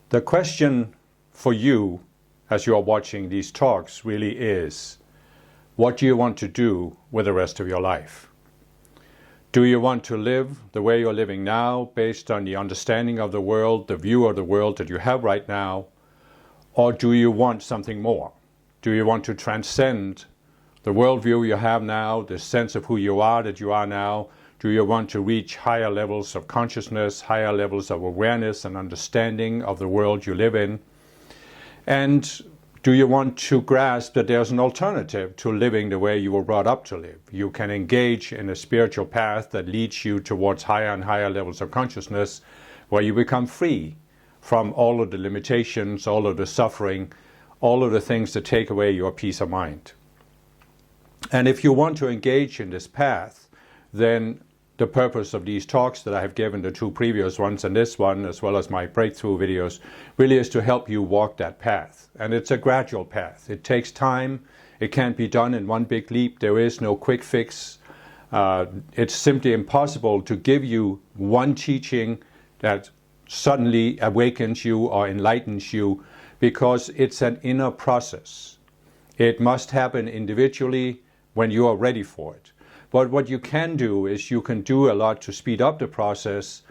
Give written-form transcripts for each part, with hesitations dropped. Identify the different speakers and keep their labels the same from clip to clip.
Speaker 1: The question for you as you are watching these talks really is, what do you want to do with the rest of your life? Do you want to live the way you're living now based on the understanding of the world, the view of the world that you have right now? Or do you want something more? Do you want to transcend the worldview you have now, the sense of who you are that you are now? Do you want to reach higher levels of consciousness, higher levels of awareness and understanding of the world you live in? And do you want to grasp that there's an alternative to living the way you were brought up to live? You can engage in a spiritual path that leads you towards higher and higher levels of consciousness, where you become free from all of the limitations, all of the suffering, all of the things that take away your peace of mind. And if you want to engage in this path, then the purpose of these talks that I have given, the two previous ones and this one, as well as my breakthrough videos, really is to help you walk that path. And it's a gradual path. It takes time. It can't be done in one big leap. There is no quick fix. It's simply impossible to give you one teaching that suddenly awakens you or enlightens you, because it's an inner process. It must happen individually when you are ready for it. But what you can do is you can do a lot to speed up the process.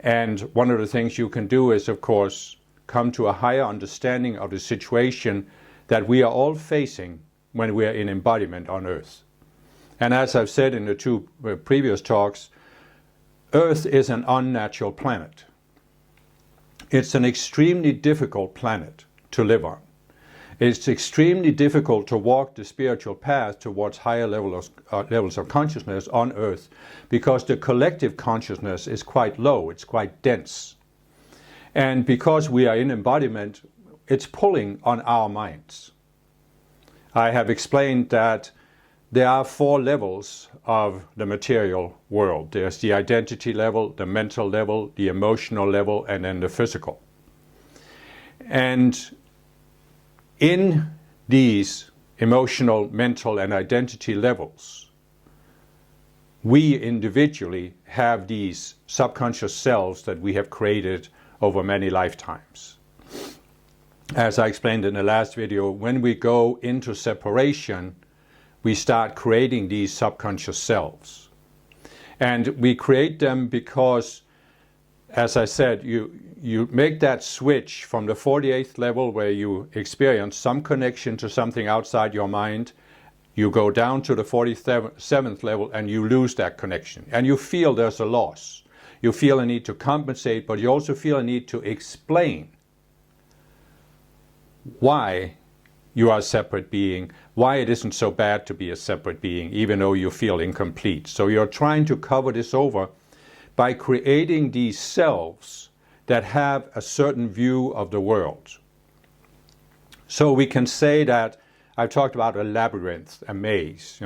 Speaker 1: And one of the things you can do is, of course, come to a higher understanding of the situation that we are all facing when we are in embodiment on Earth. And as I've said in the two previous talks, Earth is an unnatural planet. It's an extremely difficult planet to live on. It's extremely difficult to walk the spiritual path towards higher levels of consciousness on Earth, because the collective consciousness is quite low, it's quite dense. And because we are in embodiment, it's pulling on our minds. I have explained that there are 4 levels of the material world. There's the identity level, the mental level, the emotional level, and then the physical. And in these emotional, mental, and identity levels, we individually have these subconscious selves that we have created over many lifetimes. As I explained in the last video, when we go into separation, we start creating these subconscious selves. And we create them because, as I said, you make that switch from the 48th level, where you experience some connection to something outside your mind. You go down to the 47th level and you lose that connection. And you feel there's a loss. You feel a need to compensate, but you also feel a need to explain why you are a separate being, why it isn't so bad to be a separate being, even though you feel incomplete. So you're trying to cover this over by creating these selves that have a certain view of the world. So we can say that, I've talked about a labyrinth, a maze,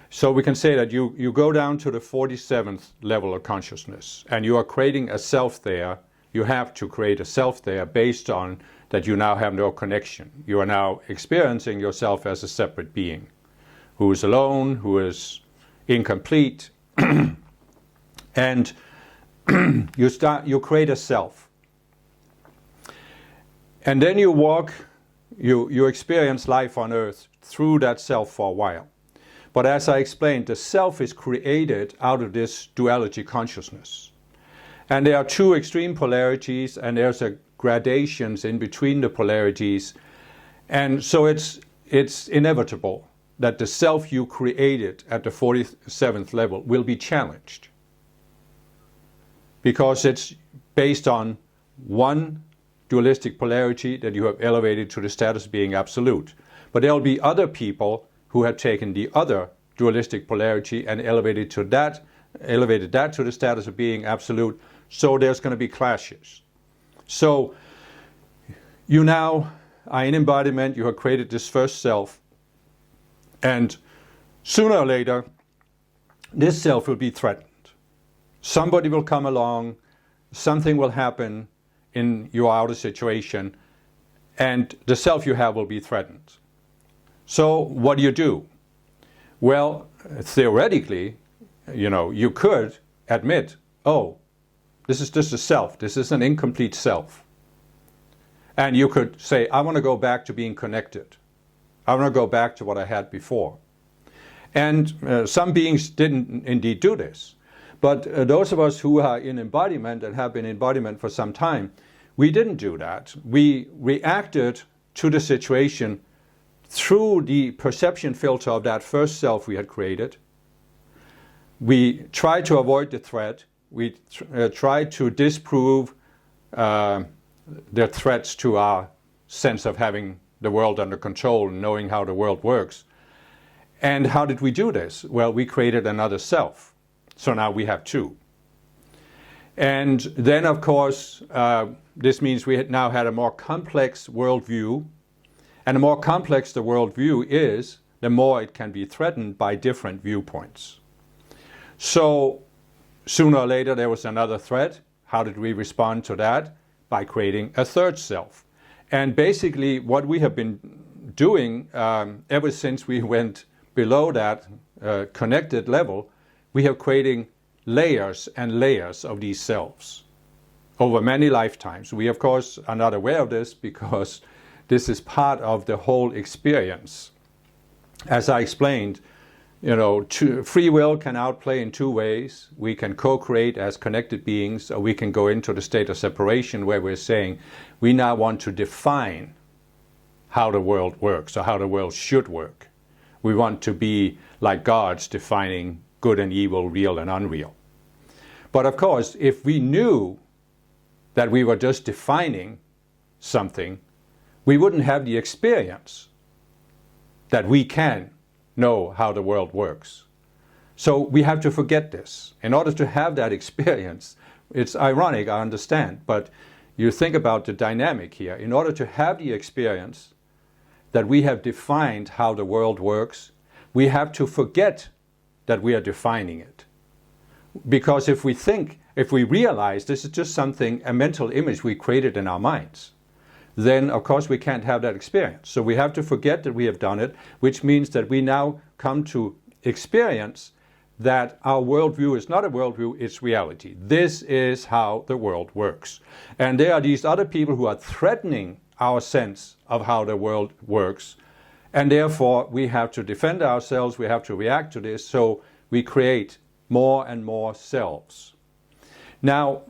Speaker 1: So we can say that you go down to the 47th level of consciousness and you are creating a self there. You have to create a self there based on that you now have no connection. You are now experiencing yourself as a separate being who is alone, who is incomplete. And you create a self. And then you walk, you experience life on Earth through that self for a while. But as I explained, the self is created out of this duality consciousness. And there are 2 extreme polarities, and there's gradations in between the polarities. And so it's inevitable that the self you created at the 47th level will be challenged, because it's based on one dualistic polarity that you have elevated to the status of being absolute. But there will be other people who have taken the other dualistic polarity and elevated that to the status of being absolute. So there's going to be clashes. So you now are in embodiment, you have created this first self, and sooner or later this self will be threatened. Somebody will come along, something will happen in your outer situation, and the self you have will be threatened. So what do? Well, theoretically, you could admit, oh, this is just a self, this is an incomplete self. And you could say, I want to go back to being connected. I want to go back to what I had before. And some beings didn't indeed do this. But those of us who are in embodiment and have been in embodiment for some time, we didn't do that. We reacted to the situation through the perception filter of that first self we had created. We tried to avoid the threat. We tried to disprove the threats to our sense of having the world under control and knowing how the world works. And how did we do this? Well, we created another self. So now we have two. And then, of course, this means we now had a more complex worldview. And the more complex the worldview is, the more it can be threatened by different viewpoints. So sooner or later there was another threat. How did we respond to that? By creating a third self. And basically what we have been doing ever since we went below that connected level, we have creating layers and layers of these selves over many lifetimes. We of course are not aware of this because this is part of the whole experience. As I explained, free will can outplay in two ways. We can co-create as connected beings, or we can go into the state of separation where we're saying we now want to define how the world works or how the world should work. We want to be like gods, defining good and evil, real and unreal. But of course, if we knew that we were just defining something, we wouldn't have the experience that we can know how the world works. So we have to forget this. In order to have that experience, it's ironic, I understand, but you think about the dynamic here. In order to have the experience that we have defined how the world works, we have to forget that we are defining it. Because if we realize this is just something, a mental image we created in our minds, then of course we can't have that experience. So we have to forget that we have done it, which means that we now come to experience that our worldview is not a worldview, it's reality. This is how the world works. And there are these other people who are threatening our sense of how the world works, and therefore we have to defend ourselves, we have to react to this, so we create more and more selves. Now,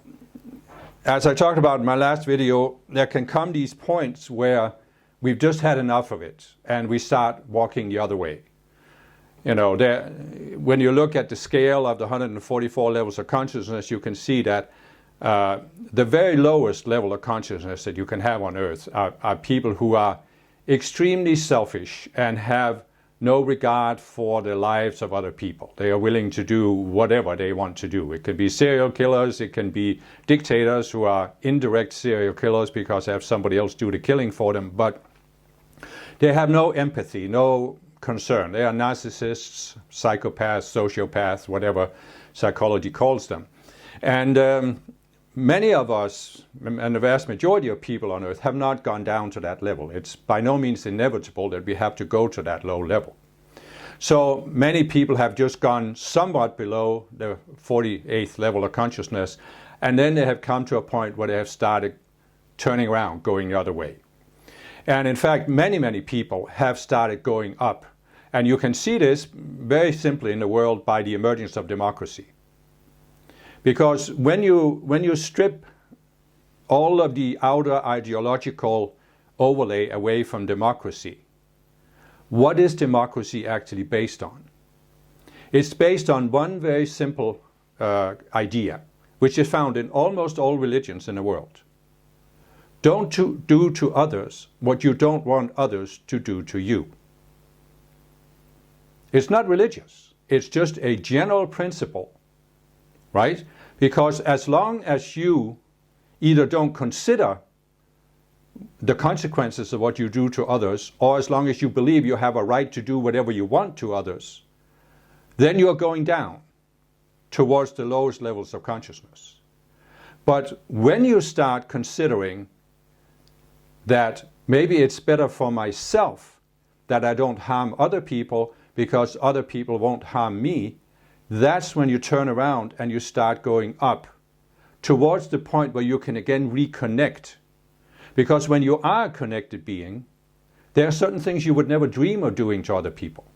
Speaker 1: as I talked about in my last video, there can come these points where we've just had enough of it and we start walking the other way. When you look at the scale of the 144 levels of consciousness, you can see that the very lowest level of consciousness that you can have on earth are people who are extremely selfish and have no regard for the lives of other people. They are willing to do whatever they want to do. It can be serial killers, it can be dictators who are indirect serial killers because they have somebody else do the killing for them, but they have no empathy, no concern. They are narcissists, psychopaths, sociopaths, whatever psychology calls them. And many of us, and the vast majority of people on earth, have not gone down to that level. It's by no means inevitable that we have to go to that low level. So many people have just gone somewhat below the 48th level of consciousness, and then they have come to a point where they have started turning around, going the other way. And in fact, many, many people have started going up. And you can see this very simply in the world by the emergence of democracy. Because when you strip all of the outer ideological overlay away from democracy, what is democracy actually based on? It's based on one very simple idea, which is found in almost all religions in the world. Don't do to others what you don't want others to do to you. It's not religious. It's just a general principle, right? Because as long as you either don't consider the consequences of what you do to others, or as long as you believe you have a right to do whatever you want to others, then you are going down towards the lowest levels of consciousness. But when you start considering that maybe it's better for myself that I don't harm other people because other people won't harm me, that's when you turn around and you start going up towards the point where you can again reconnect. Because when you are a connected being, there are certain things you would never dream of doing to other people.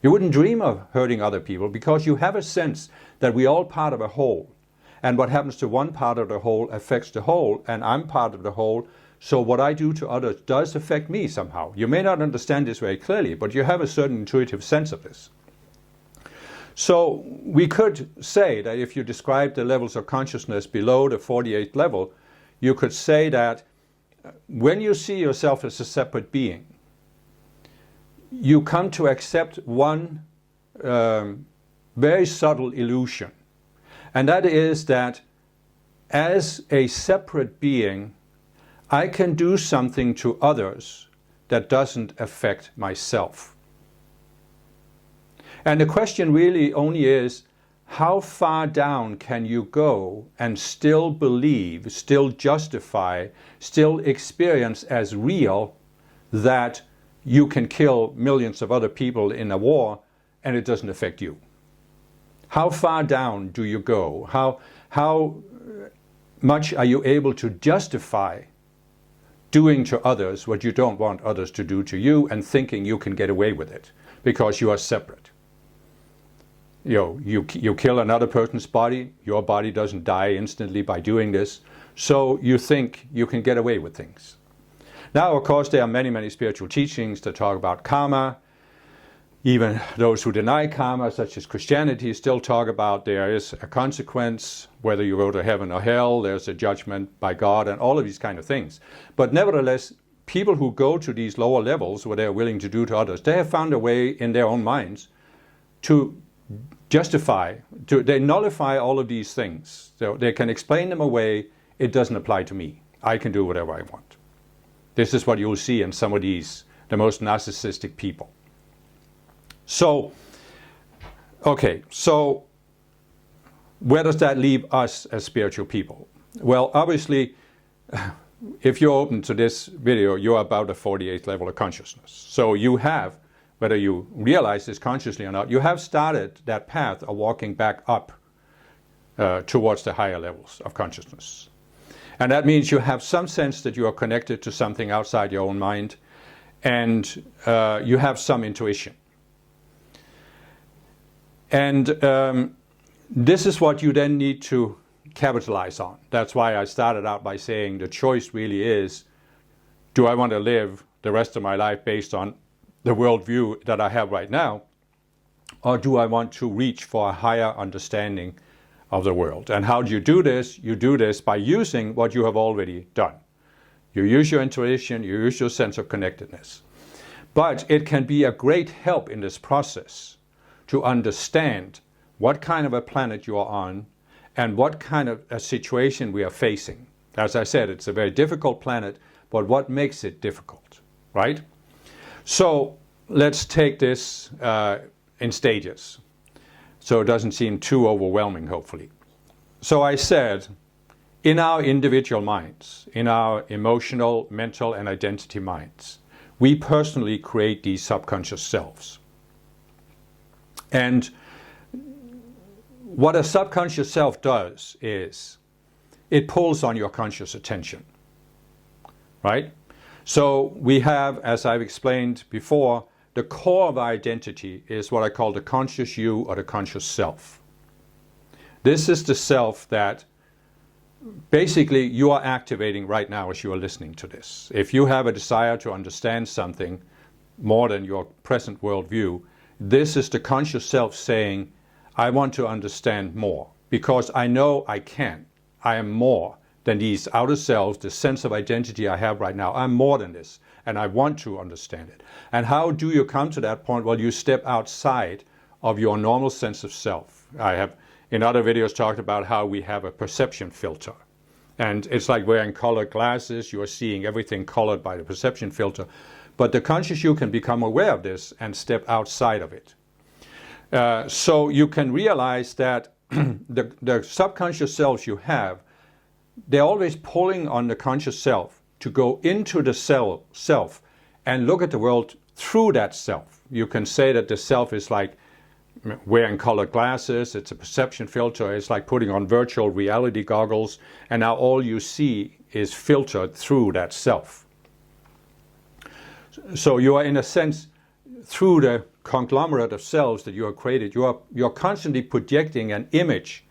Speaker 1: You wouldn't dream of hurting other people because you have a sense that we're all part of a whole. And what happens to one part of the whole affects the whole, and I'm part of the whole. So what I do to others does affect me somehow. You may not understand this very clearly, but you have a certain intuitive sense of this. So we could say that if you describe the levels of consciousness below the 48th level, you could say that when you see yourself as a separate being, you come to accept one very subtle illusion. And that is that as a separate being, I can do something to others that doesn't affect myself. And the question really only is, how far down can you go and still believe, still justify, still experience as real that you can kill millions of other people in a war and it doesn't affect you? How far down do you go? How much are you able to justify doing to others what you don't want others to do to you and thinking you can get away with it because you are separate? You kill another person's body, your body doesn't die instantly by doing this, so you think you can get away with things. Now, of course, there are many, many spiritual teachings that talk about karma. Even those who deny karma, such as Christianity, still talk about there is a consequence, whether you go to heaven or hell, there's a judgment by God, and all of these kind of things. But nevertheless, people who go to these lower levels, where they're willing to do to others, they have found a way in their own minds to justify, they nullify all of these things. So they can explain them away. It doesn't apply to me. I can do whatever I want. This is what you'll see in some of these, the most narcissistic people. So, okay, so where does that leave us as spiritual people? Well, obviously, if you're open to this video, you're about the 48th level of consciousness. So you have, whether you realize this consciously or not, you have started that path of walking back up towards the higher levels of consciousness. And that means you have some sense that you are connected to something outside your own mind, and you have some intuition. And this is what you then need to capitalize on. That's why I started out by saying the choice really is, do I want to live the rest of my life based on the worldview that I have right now, or do I want to reach for a higher understanding of the world? And how do you do this? You do this by using what you have already done. You use your intuition, you use your sense of connectedness. But it can be a great help in this process to understand what kind of a planet you are on and what kind of a situation we are facing. As I said, it's a very difficult planet, but what makes it difficult, right? So let's take this in stages, so it doesn't seem too overwhelming, hopefully. So I said, in our individual minds, in our emotional, mental, and identity minds, we personally create these subconscious selves. And what a subconscious self does is it pulls on your conscious attention, right? So we have, as I've explained before, the core of our identity is what I call the conscious you or the conscious self. This is the self that basically you are activating right now as you are listening to this. If you have a desire to understand something more than your present worldview, this is the conscious self saying, I want to understand more because I know I can. I am more than these outer selves, the sense of identity I have right now. I'm more than this, and I want to understand it. And how do you come to that point? Well, you step outside of your normal sense of self. I have, in other videos, talked about how we have a perception filter. And it's like wearing colored glasses. You are seeing everything colored by the perception filter. But the conscious you can become aware of this and step outside of it. So you can realize that the subconscious selves you have, they're always pulling on the conscious self to go into the self and look at the world through that self. You can say that the self is like wearing colored glasses, it's a perception filter, it's like putting on virtual reality goggles, and now all you see is filtered through that self. So you are, in a sense, through the conglomerate of selves that you have created, you're constantly projecting an image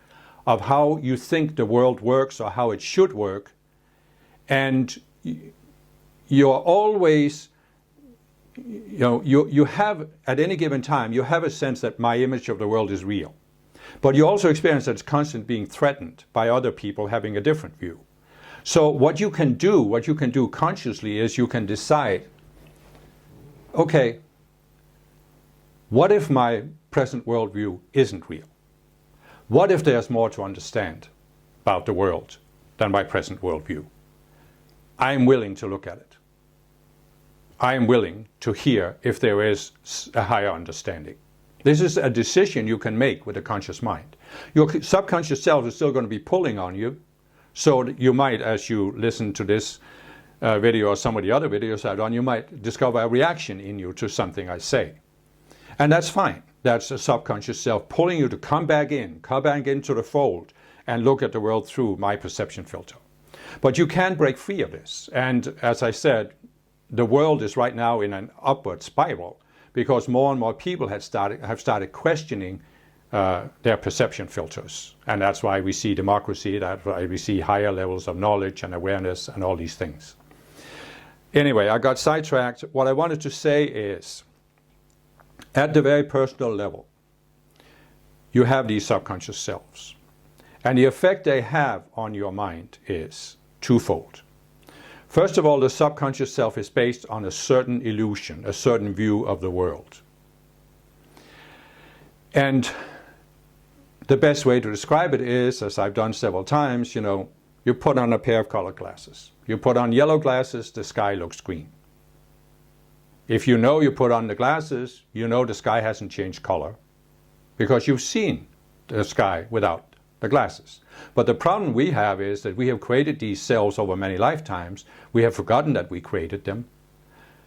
Speaker 1: of how you think the world works or how it should work, and you're always, you have, at any given time, you have a sense that my image of the world is real. But you also experience that it's constantly being threatened by other people having a different view. So what you can do consciously is you can decide, okay, what if my present worldview isn't real? What if there's more to understand about the world than my present worldview? I am willing to look at it. I am willing to hear if there is a higher understanding. This is a decision you can make with a conscious mind. Your subconscious self is still going to be pulling on you, so you might, as you listen to this video or some of the other videos I've done, you might discover a reaction in you to something I say. And that's fine. That's a subconscious self pulling you to come back into the fold and look at the world through my perception filter. But you can break free of this. And as I said, the world is right now in an upward spiral because more and more people have started questioning their perception filters. And that's why we see democracy, that's why we see higher levels of knowledge and awareness and all these things. Anyway, I got sidetracked. What I wanted to say is, at the very personal level, you have these subconscious selves. And the effect they have on your mind is twofold. First of all, the subconscious self is based on a certain illusion, a certain view of the world. And the best way to describe it is, as I've done several times, you put on a pair of colored glasses. You put on yellow glasses, the sky looks green. If you put on the glasses, the sky hasn't changed color because you've seen the sky without the glasses. But the problem we have is that we have created these selves over many lifetimes. We have forgotten that we created them.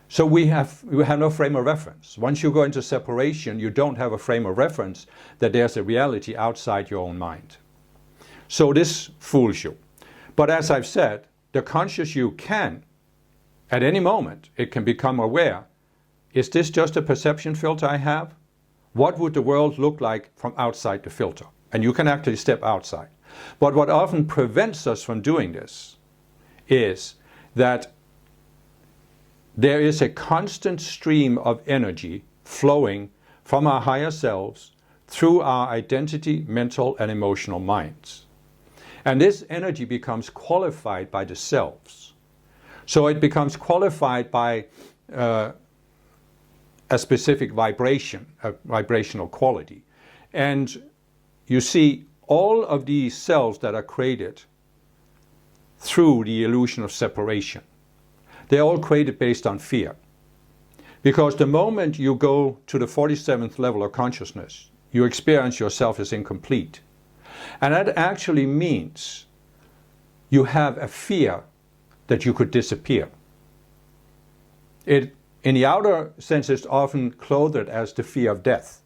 Speaker 1: So we have no frame of reference. Once you go into separation, you don't have a frame of reference that there's a reality outside your own mind. So this fools you. But as I've said, the conscious you can, at any moment, it can become aware. Is this just a perception filter I have? What would the world look like from outside the filter? And you can actually step outside. But what often prevents us from doing this is that there is a constant stream of energy flowing from our higher selves through our identity, mental, and emotional minds. And this energy becomes qualified by the selves. So it becomes qualified by a specific vibration, a vibrational quality. And you see, all of these selves that are created through the illusion of separation, they're all created based on fear. Because the moment you go to the 47th level of consciousness, you experience yourself as incomplete. And that actually means you have a fear that you could disappear. In the outer sense, it's often clothed as the fear of death.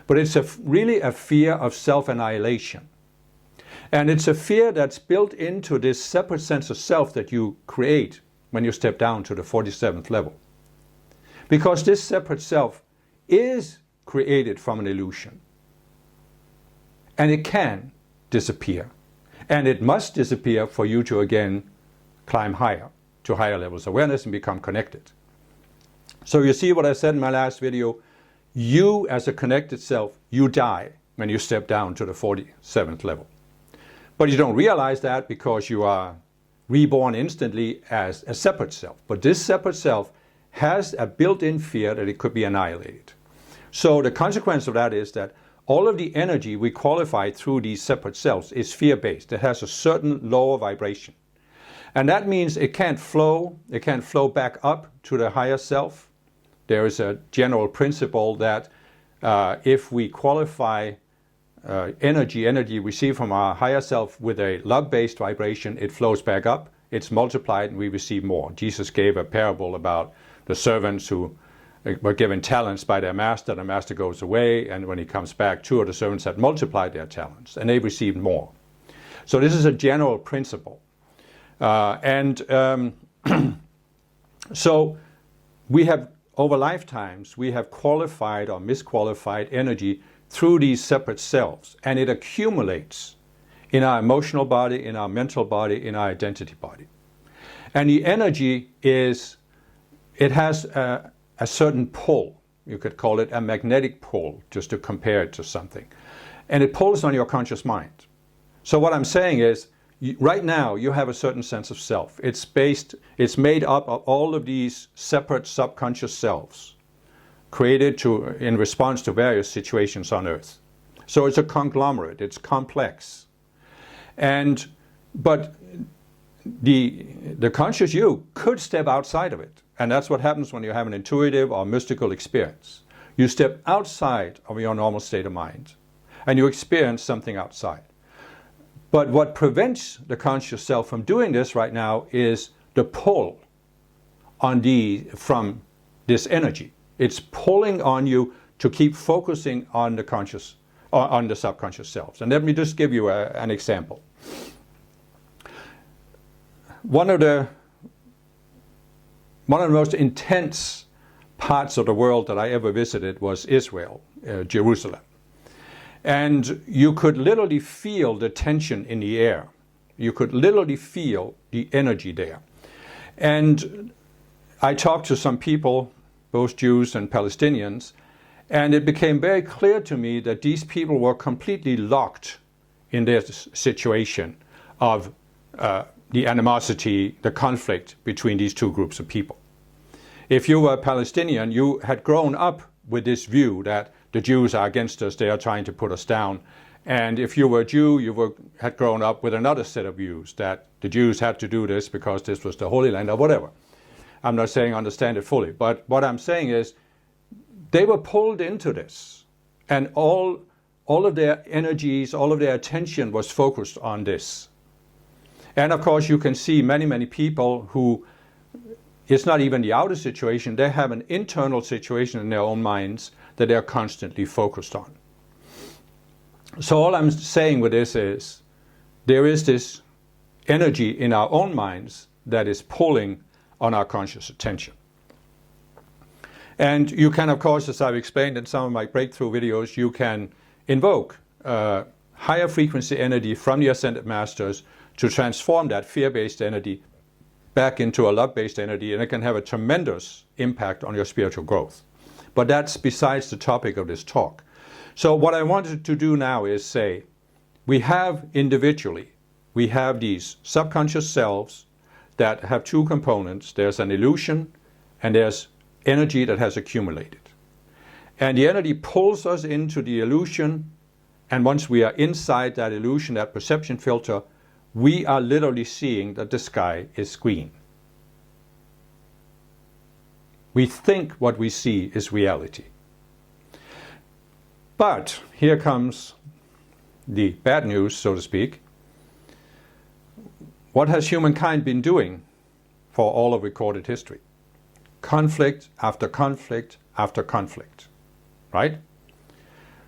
Speaker 1: But it's really a fear of self-annihilation. And it's a fear that's built into this separate sense of self that you create when you step down to the 47th level. Because this separate self is created from an illusion. And it can disappear. And it must disappear for you to again climb higher, to higher levels of awareness and become connected. So you see what I said in my last video, you as a connected self, you die when you step down to the 47th level. But you don't realize that because you are reborn instantly as a separate self. But this separate self has a built-in fear that it could be annihilated. So the consequence of that is that all of the energy we qualify through these separate selves is fear-based. It has a certain lower vibration. And that means it can't flow back up to the higher self. There is a general principle that if we qualify energy received from our higher self with a love-based vibration, it flows back up, it's multiplied, and we receive more. Jesus gave a parable about the servants who were given talents by their master. The master goes away, and when he comes back, 2 of the servants had multiplied their talents, and they received more. So this is a general principle. So we have, over lifetimes, we have qualified or misqualified energy through these separate selves, and it accumulates in our emotional body, in our mental body, in our identity body. And the energy is, it has a certain pull. You could call it a magnetic pull, just to compare it to something. And it pulls on your conscious mind. So what I'm saying is, right now you have a certain sense of self. It's made up of all of these separate subconscious selves created in response to various situations on Earth. So it's a conglomerate, it's complex. But the conscious you could step outside of it. And that's what happens when you have an intuitive or mystical experience. You step outside of your normal state of mind and you experience something outside. But what prevents the conscious self from doing this right now is the pull from this energy. It's pulling on you to keep focusing on the subconscious selves. And let me just give you an example. One of the most intense parts of the world that I ever visited was Israel, Jerusalem. And you could literally feel the tension in the air. You could literally feel the energy there. And I talked to some people, both Jews and Palestinians, and it became very clear to me that these people were completely locked in their situation of the animosity, the conflict between these two groups of people. If you were a Palestinian, you had grown up with this view that the Jews are against us, they are trying to put us down. And if you were a Jew, you had grown up with another set of views, that the Jews had to do this because this was the Holy Land or whatever. I'm not saying understand it fully, but what I'm saying is they were pulled into this. And all of their energies, all of their attention was focused on this. And of course you can see many, many people who, it's not even the outer situation, they have an internal situation in their own minds that they're constantly focused on. So all I'm saying with this is, there is this energy in our own minds that is pulling on our conscious attention. And you can, of course, as I've explained in some of my breakthrough videos, you can invoke higher frequency energy from the Ascended Masters to transform that fear-based energy back into a love-based energy, and it can have a tremendous impact on your spiritual growth. But that's besides the topic of this talk. So what I wanted to do now is say, we have these subconscious selves that have two components. There's an illusion and there's energy that has accumulated. And the energy pulls us into the illusion, and once we are inside that illusion, that perception filter, we are literally seeing that the sky is green. We think what we see is reality. But here comes the bad news, so to speak. What has humankind been doing for all of recorded history? Conflict after conflict after conflict, right?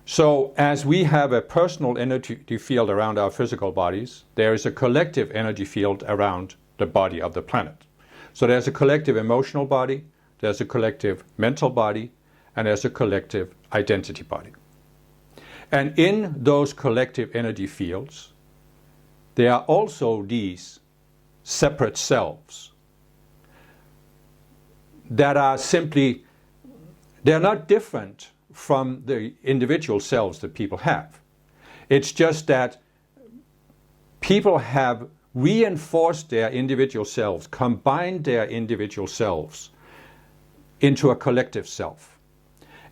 Speaker 1: So as we have a personal energy field around our physical bodies, there is a collective energy field around the body of the planet. So there's a collective emotional body, there's a collective mental body, and there's a collective identity body. And in those collective energy fields, there are also these separate selves that are simply, they're not different from the individual selves that people have. It's just that people have reinforced their individual selves, combined their individual selves into a collective self.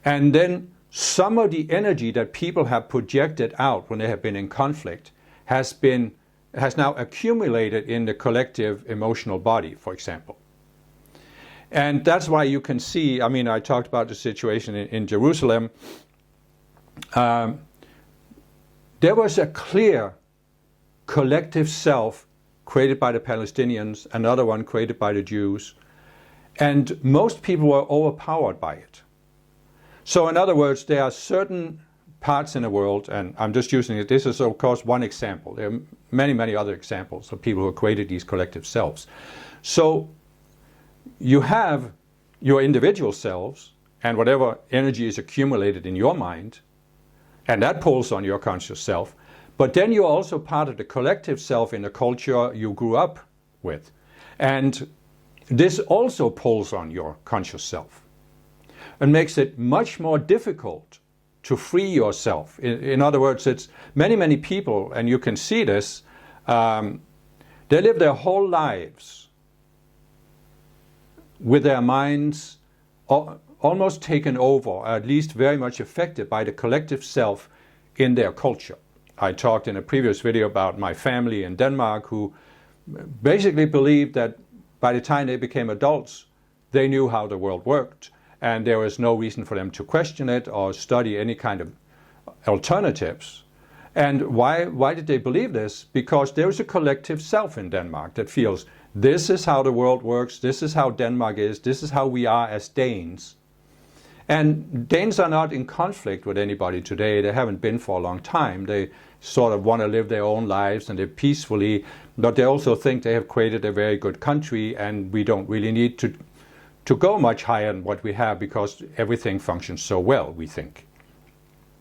Speaker 1: And then some of the energy that people have projected out when they have been in conflict has now accumulated in the collective emotional body, for example. And that's why you can see, I mean, I talked about the situation in Jerusalem. There was a clear collective self created by the Palestinians, another one created by the Jews. And most people were overpowered by it. So in other words, there are certain parts in the world, and I'm just using it, this is of course one example. There are many, many other examples of people who created these collective selves. So you have your individual selves and whatever energy is accumulated in your mind, and that pulls on your conscious self. But then you're also part of the collective self in the culture you grew up with. And this also pulls on your conscious self and makes it much more difficult to free yourself. In other words, it's many, many people, and you can see this, they live their whole lives with their minds almost taken over, or at least very much affected by the collective self in their culture. I talked in a previous video about my family in Denmark who basically believed that by the time they became adults, they knew how the world worked, and there was no reason for them to question it or study any kind of alternatives. And why did they believe this? Because there is a collective self in Denmark that feels this is how the world works, this is how Denmark is, this is how we are as Danes. And Danes are not in conflict with anybody today. They haven't been for a long time. They sort of want to live their own lives and live peacefully, but they also think they have created a very good country and we don't really need to go much higher than what we have because everything functions so well, we think.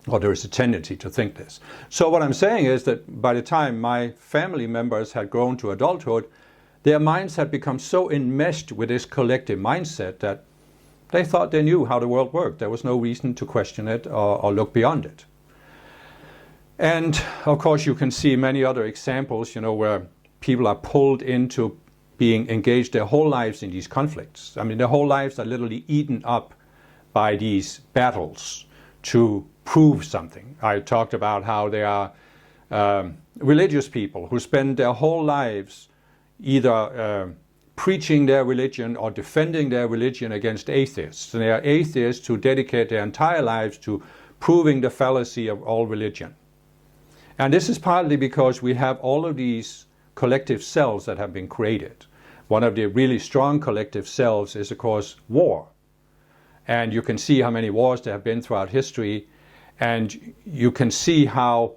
Speaker 1: Or there is a tendency to think this. So what I'm saying is that by the time my family members had grown to adulthood, their minds had become so enmeshed with this collective mindset that they thought they knew how the world worked. There was no reason to question it or look beyond it. And of course you can see many other examples, where people are pulled into being engaged their whole lives in these conflicts. I mean, their whole lives are literally eaten up by these battles to prove something. I talked about how there are religious people who spend their whole lives either preaching their religion or defending their religion against atheists. And they are atheists who dedicate their entire lives to proving the fallacy of all religion. And this is partly because we have all of these collective selves that have been created. One of the really strong collective selves is, of course, war. And you can see how many wars there have been throughout history. And you can see how,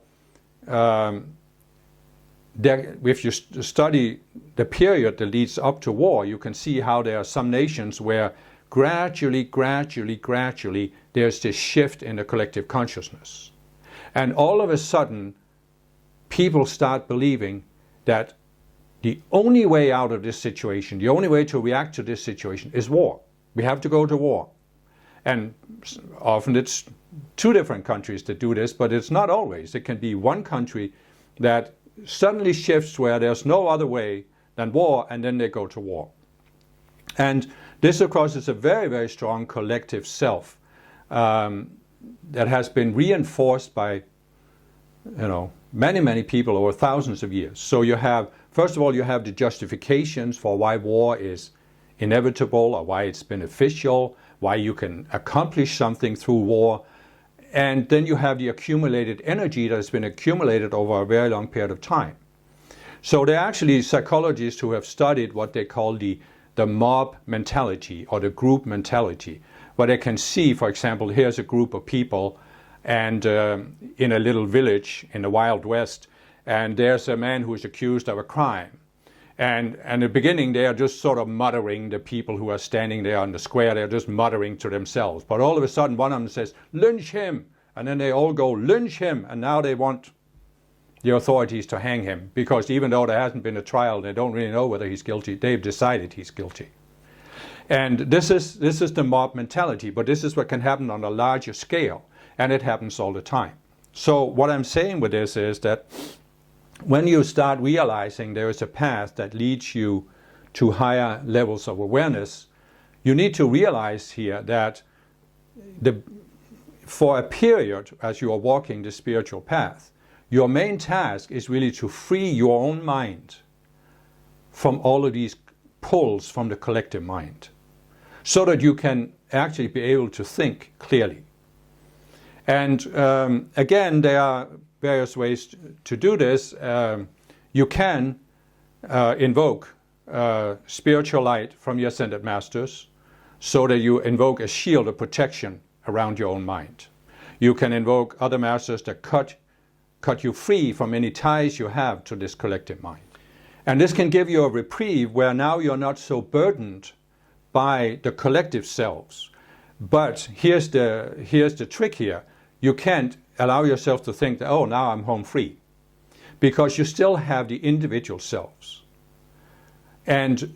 Speaker 1: if you study the period that leads up to war, you can see how there are some nations where gradually, there's this shift in the collective consciousness. And all of a sudden, people start believing that the only way out of this situation, the only way to react to this situation is war. We have to go to war. And often it's two different countries that do this, but it's not always. It can be one country that suddenly shifts where there's no other way than war, and then they go to war. And this, of course, is a very, very strong collective self that has been reinforced by, many, many people over thousands of years. So you have, first of all, you have the justifications for why war is inevitable or why it's beneficial, why you can accomplish something through war. And then you have the accumulated energy that has been accumulated over a very long period of time. So there are actually psychologists who have studied what they call the mob mentality or the group mentality, where they can see, for example, here's a group of people and in a little village in the Wild West, and there's a man who is accused of a crime. And in the beginning, they are just sort of muttering, the people who are standing there on the square, they're just muttering to themselves. But all of a sudden, one of them says, lynch him. And then they all go, lynch him. And now they want the authorities to hang him, because even though there hasn't been a trial, they don't really know whether he's guilty. They've decided he's guilty. And this is the mob mentality, but this is what can happen on a larger scale, and it happens all the time. So what I'm saying with this is that when you start realizing there is a path that leads you to higher levels of awareness, you need to realize here that for a period, as you are walking the spiritual path, your main task is really to free your own mind from all of these pulls from the collective mind, so that you can actually be able to think clearly. And again, there are various ways to do this. You can invoke spiritual light from your ascended masters so that you invoke a shield of protection around your own mind. You can invoke other masters that cut you free from any ties you have to this collective mind. And this can give you a reprieve where now you're not so burdened by the collective selves. But here's the trick here. You can't allow yourself to think that, oh, now I'm home free. Because you still have the individual selves. And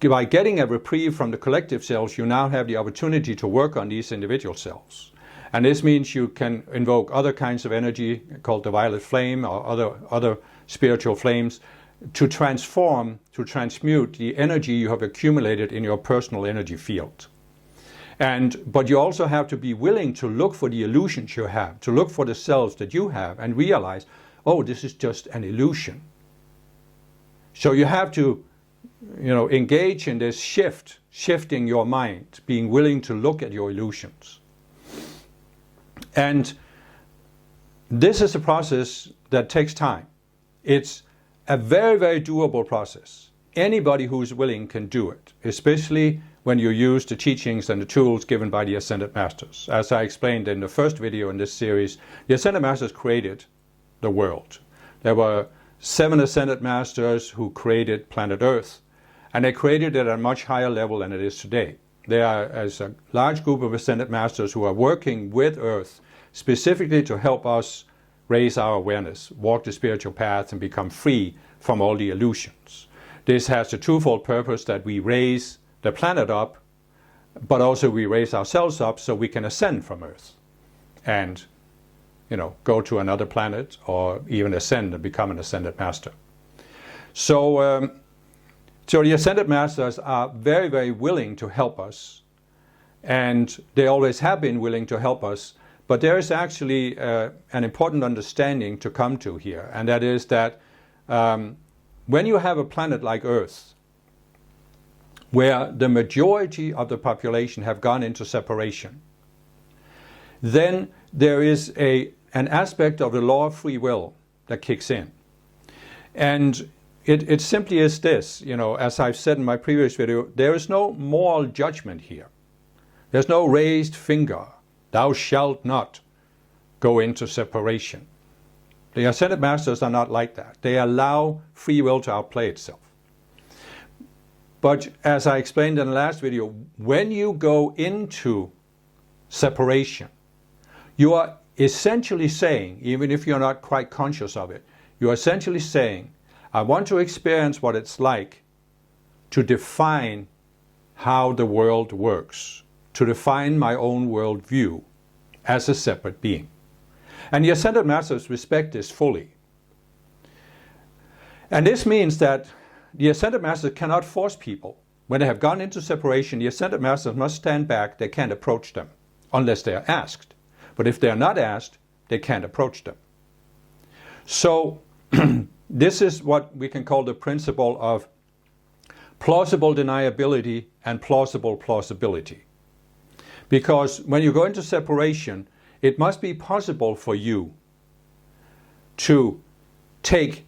Speaker 1: by getting a reprieve from the collective selves, you now have the opportunity to work on these individual selves. And this means you can invoke other kinds of energy called the violet flame or other spiritual flames to transform, to transmute the energy you have accumulated in your personal energy field. But you also have to be willing to look for the illusions you have, to look for the selves that you have and realize, oh, this is just an illusion. So you have to, engage in this shifting your mind, being willing to look at your illusions. And this is a process that takes time. It's a very, very doable process. Anybody who is willing can do it, especially when you use the teachings and the tools given by the Ascended Masters. As I explained in the first video in this series, the Ascended Masters created the world. There were 7 Ascended Masters who created planet Earth, and they created it at a much higher level than it is today. There is a large group of Ascended Masters who are working with Earth specifically to help us raise our awareness, walk the spiritual path, and become free from all the illusions. This has the twofold purpose that we raise the planet up, but also we raise ourselves up so we can ascend from Earth and go to another planet or even ascend and become an Ascended Master. So the Ascended Masters are very, very willing to help us, and they always have been willing to help us, but there is actually an important understanding to come to here, and that is that when you have a planet like Earth, where the majority of the population have gone into separation, then there is an aspect of the law of free will that kicks in. And it simply is this, as I've said in my previous video, there is no moral judgment here. There's no raised finger. Thou shalt not go into separation. The Ascended Masters are not like that. They allow free will to outplay itself. But as I explained in the last video, when you go into separation, you are essentially saying, even if you're not quite conscious of it, you are essentially saying, I want to experience what it's like to define how the world works, to define my own worldview as a separate being. And the Ascended Masters respect this fully. And this means that the Ascended Masters cannot force people. When they have gone into separation, the Ascended Masters must stand back. They can't approach them unless they are asked. But if they are not asked, they can't approach them. So this is what we can call the principle of plausible deniability and plausible plausibility. Because when you go into separation, it must be possible for you to take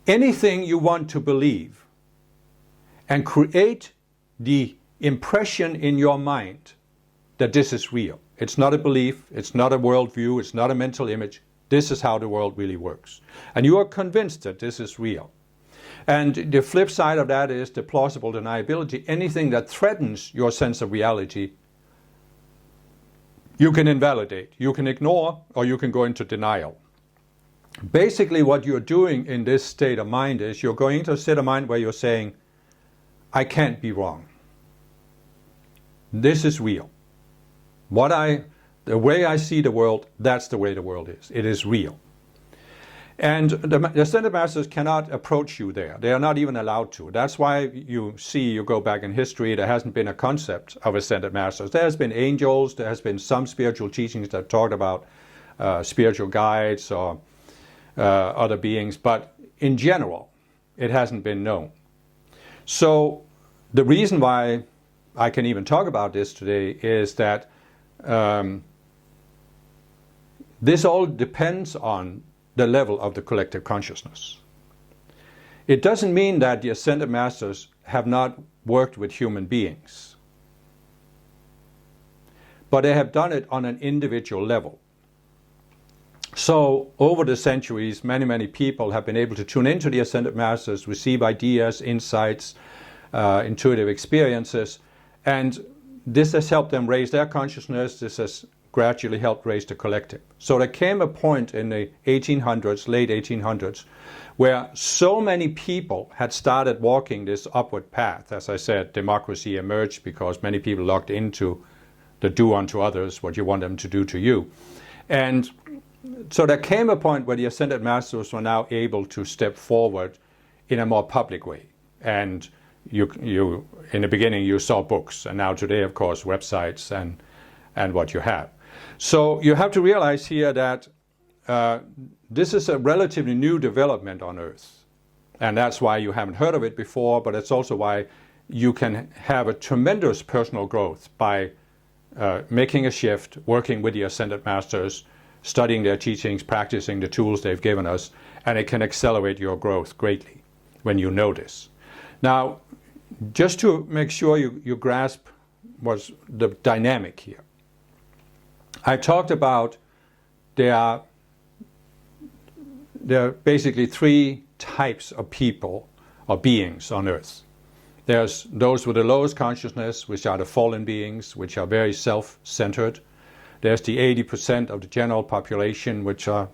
Speaker 1: anything you want to believe and create the impression in your mind that this is real. It's not a belief, it's not a worldview, it's not a mental image. This is how the world really works. And you are convinced that this is real. And the flip side of that is the plausible deniability. Anything that threatens your sense of reality, you can invalidate, you can ignore, or you can go into denial. Basically what you're doing in this state of mind is you're going into a state of mind where you're saying, I can't be wrong. This is real. The way I see the world, that's the way the world is. It is real. And the Ascended Masters cannot approach you there. They are not even allowed to. That's why you go back in history, there hasn't been a concept of Ascended Masters. There has been angels, there has been some spiritual teachings that talked about spiritual guides or other beings, but in general, it hasn't been known. So the reason why I can even talk about this today is that this all depends on the level of the collective consciousness. It doesn't mean that the Ascended Masters have not worked with human beings, but they have done it on an individual level. So over the centuries, many people have been able to tune into the Ascended Masters, receive ideas, insights, intuitive experiences, and this has helped them raise their consciousness. This has gradually helped raise the collective. So there came a point in the 1800s, late 1800s, where so many people had started walking this upward path. As I said, democracy emerged because many people locked into the do unto others what you want them to do to you. And so there came a point where the Ascended Masters were now able to step forward in a more public way. And you in the beginning you saw books, and now today, of course, websites and what you have. So you have to realize here that this is a relatively new development on Earth. And that's why you haven't heard of it before, but it's also why you can have a tremendous personal growth by making a shift, working with the Ascended Masters, studying their teachings, practicing the tools they've given us, and it can accelerate your growth greatly when you know this. Now, just to make sure you grasp what's the dynamic here, I talked about there are basically three types of people or beings on Earth. There's those with the lowest consciousness, which are the fallen beings, which are very self-centered. There's the 80% of the general population, which are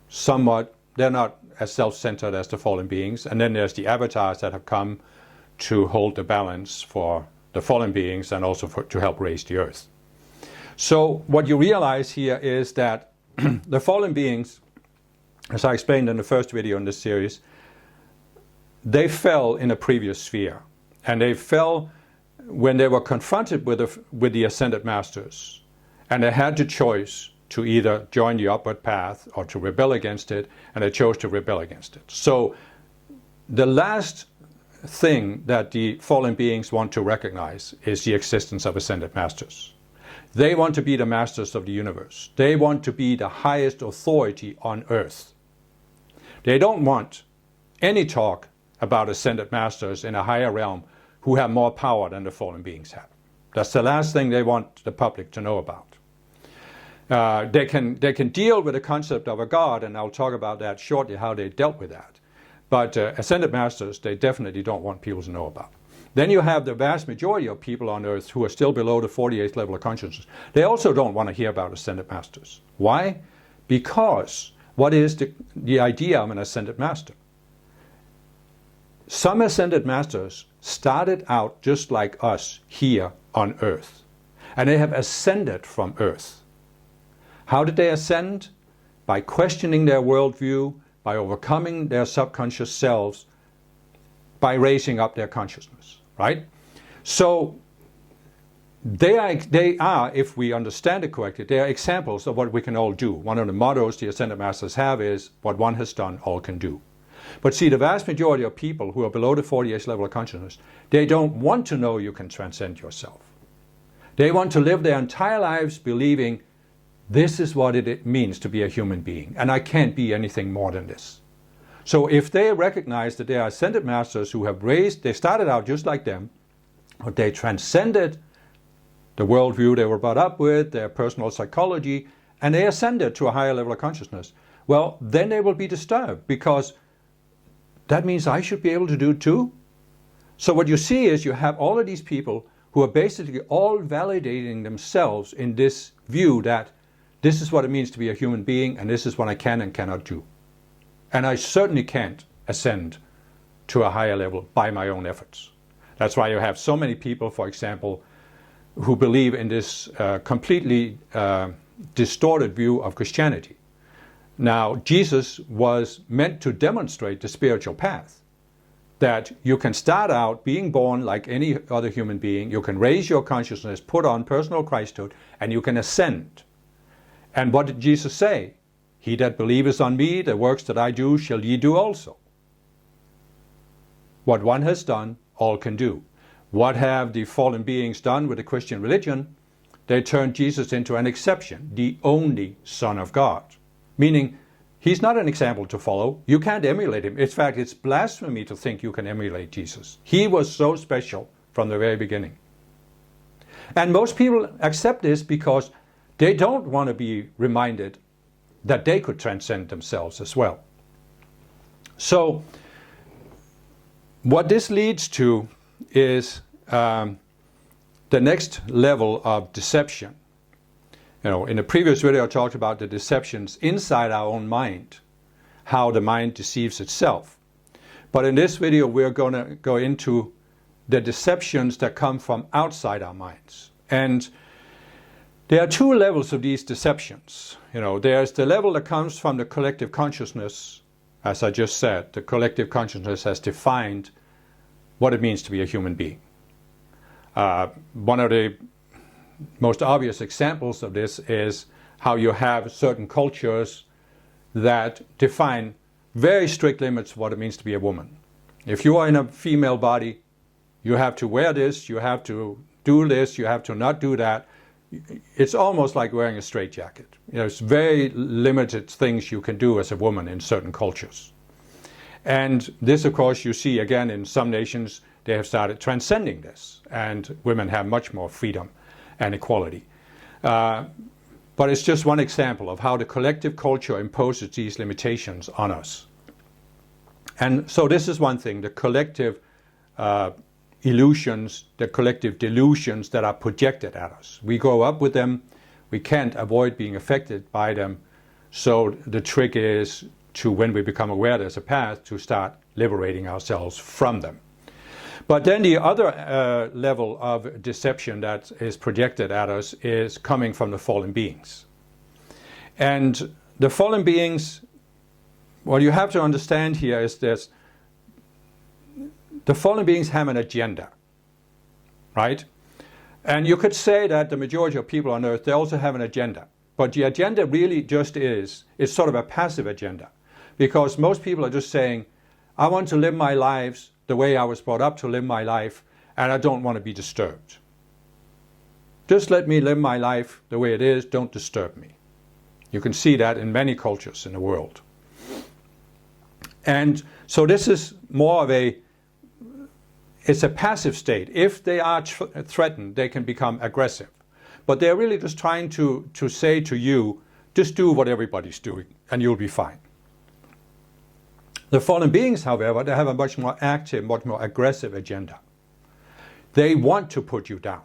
Speaker 1: somewhat, they're not as self-centered as the fallen beings. And then there's the avatars that have come to hold the balance for the fallen beings and also to help raise the Earth. So what you realize here is that the fallen beings, as I explained in the first video in this series, they fell in a previous sphere. And they fell when they were confronted with the Ascended Masters. And they had the choice to either join the upward path or to rebel against it, and they chose to rebel against it. So the last thing that the fallen beings want to recognize is the existence of Ascended Masters. They want to be the masters of the universe. They want to be the highest authority on Earth. They don't want any talk about Ascended Masters in a higher realm who have more power than the fallen beings have. That's the last thing they want the public to know about. They can deal with the concept of a God, and I'll talk about that shortly, how they dealt with that. But Ascended Masters, they definitely don't want people to know about. Then you have the vast majority of people on Earth who are still below the 48th level of consciousness. They also don't want to hear about Ascended Masters. Why? Because what is the idea of an Ascended Master? Some Ascended Masters started out just like us here on Earth. And they have ascended from Earth. How did they ascend? By questioning their worldview, by overcoming their subconscious selves, by raising up their consciousness, right? So they are, if we understand it correctly, they are examples of what we can all do. One of the mottos the Ascended Masters have is, what one has done, all can do. But see, the vast majority of people who are below the 48th level of consciousness, they don't want to know you can transcend yourself. They want to live their entire lives believing this is what it means to be a human being, and I can't be anything more than this. So if they recognize that they are Ascended Masters who have they started out just like them, but they transcended the worldview they were brought up with, their personal psychology, and they ascended to a higher level of consciousness, well, then they will be disturbed, because that means I should be able to do it too. So what you see is you have all of these people who are basically all validating themselves in this view that this is what it means to be a human being, and this is what I can and cannot do. And I certainly can't ascend to a higher level by my own efforts. That's why you have so many people, for example, who believe in this completely distorted view of Christianity. Now, Jesus was meant to demonstrate the spiritual path, that you can start out being born like any other human being, you can raise your consciousness, put on personal Christhood, and you can ascend. And what did Jesus say? He that believeth on me, the works that I do, shall ye do also. What one has done, all can do. What have the fallen beings done with the Christian religion? They turned Jesus into an exception, the only Son of God. Meaning, He's not an example to follow. You can't emulate him. In fact, it's blasphemy to think you can emulate Jesus. He was so special from the very beginning. And most people accept this because they don't want to be reminded that they could transcend themselves as well. So what this leads to is the next level of deception. In the previous video I talked about the deceptions inside our own mind, how the mind deceives itself. But in this video we're going to go into the deceptions that come from outside our minds. And there are two levels of these deceptions. There's the level that comes from the collective consciousness. As I just said, the collective consciousness has defined what it means to be a human being. One of the most obvious examples of this is how you have certain cultures that define very strict limits of what it means to be a woman. If you are in a female body, you have to wear this, you have to do this, you have to not do that. It's almost like wearing a straitjacket. It's very limited things you can do as a woman in certain cultures. And this, of course, you see again in some nations, they have started transcending this, and women have much more freedom and equality. But it's just one example of how the collective culture imposes these limitations on us. And so this is one thing, the collective illusions, the collective delusions that are projected at us. We grow up with them, we can't avoid being affected by them. So the trick is to, when we become aware there's a path, to start liberating ourselves from them. But then the other level of deception that is projected at us is coming from the fallen beings. And the fallen beings, what you have to understand here is this: the fallen beings have an agenda, right? And you could say that the majority of people on earth, they also have an agenda. But the agenda really just is sort of a passive agenda. Because most people are just saying, I want to live my lives the way I was brought up to live my life, and I don't want to be disturbed. Just let me live my life the way it is, don't disturb me. You can see that in many cultures in the world. And so this is more of it's a passive state. If they are threatened, they can become aggressive. But they're really just trying to say to you, just do what everybody's doing, and you'll be fine. The fallen beings, however, they have a much more active, much more aggressive agenda. They want to put you down.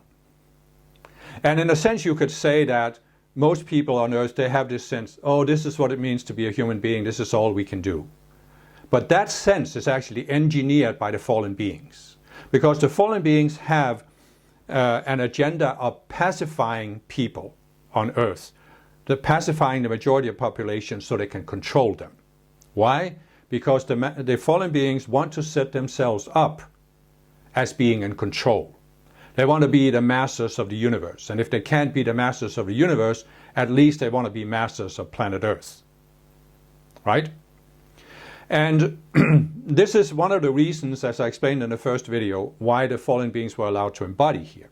Speaker 1: And in a sense, you could say that most people on earth, they have this sense, oh, this is what it means to be a human being, this is all we can do. But that sense is actually engineered by the fallen beings. Because the fallen beings have an agenda of pacifying people on earth, pacifying the majority of the population so they can control them. Why? Because the fallen beings want to set themselves up as being in control. They want to be the masters of the universe. And if they can't be the masters of the universe, at least they want to be masters of planet Earth. Right? And this is one of the reasons, as I explained in the first video, why the fallen beings were allowed to embody here.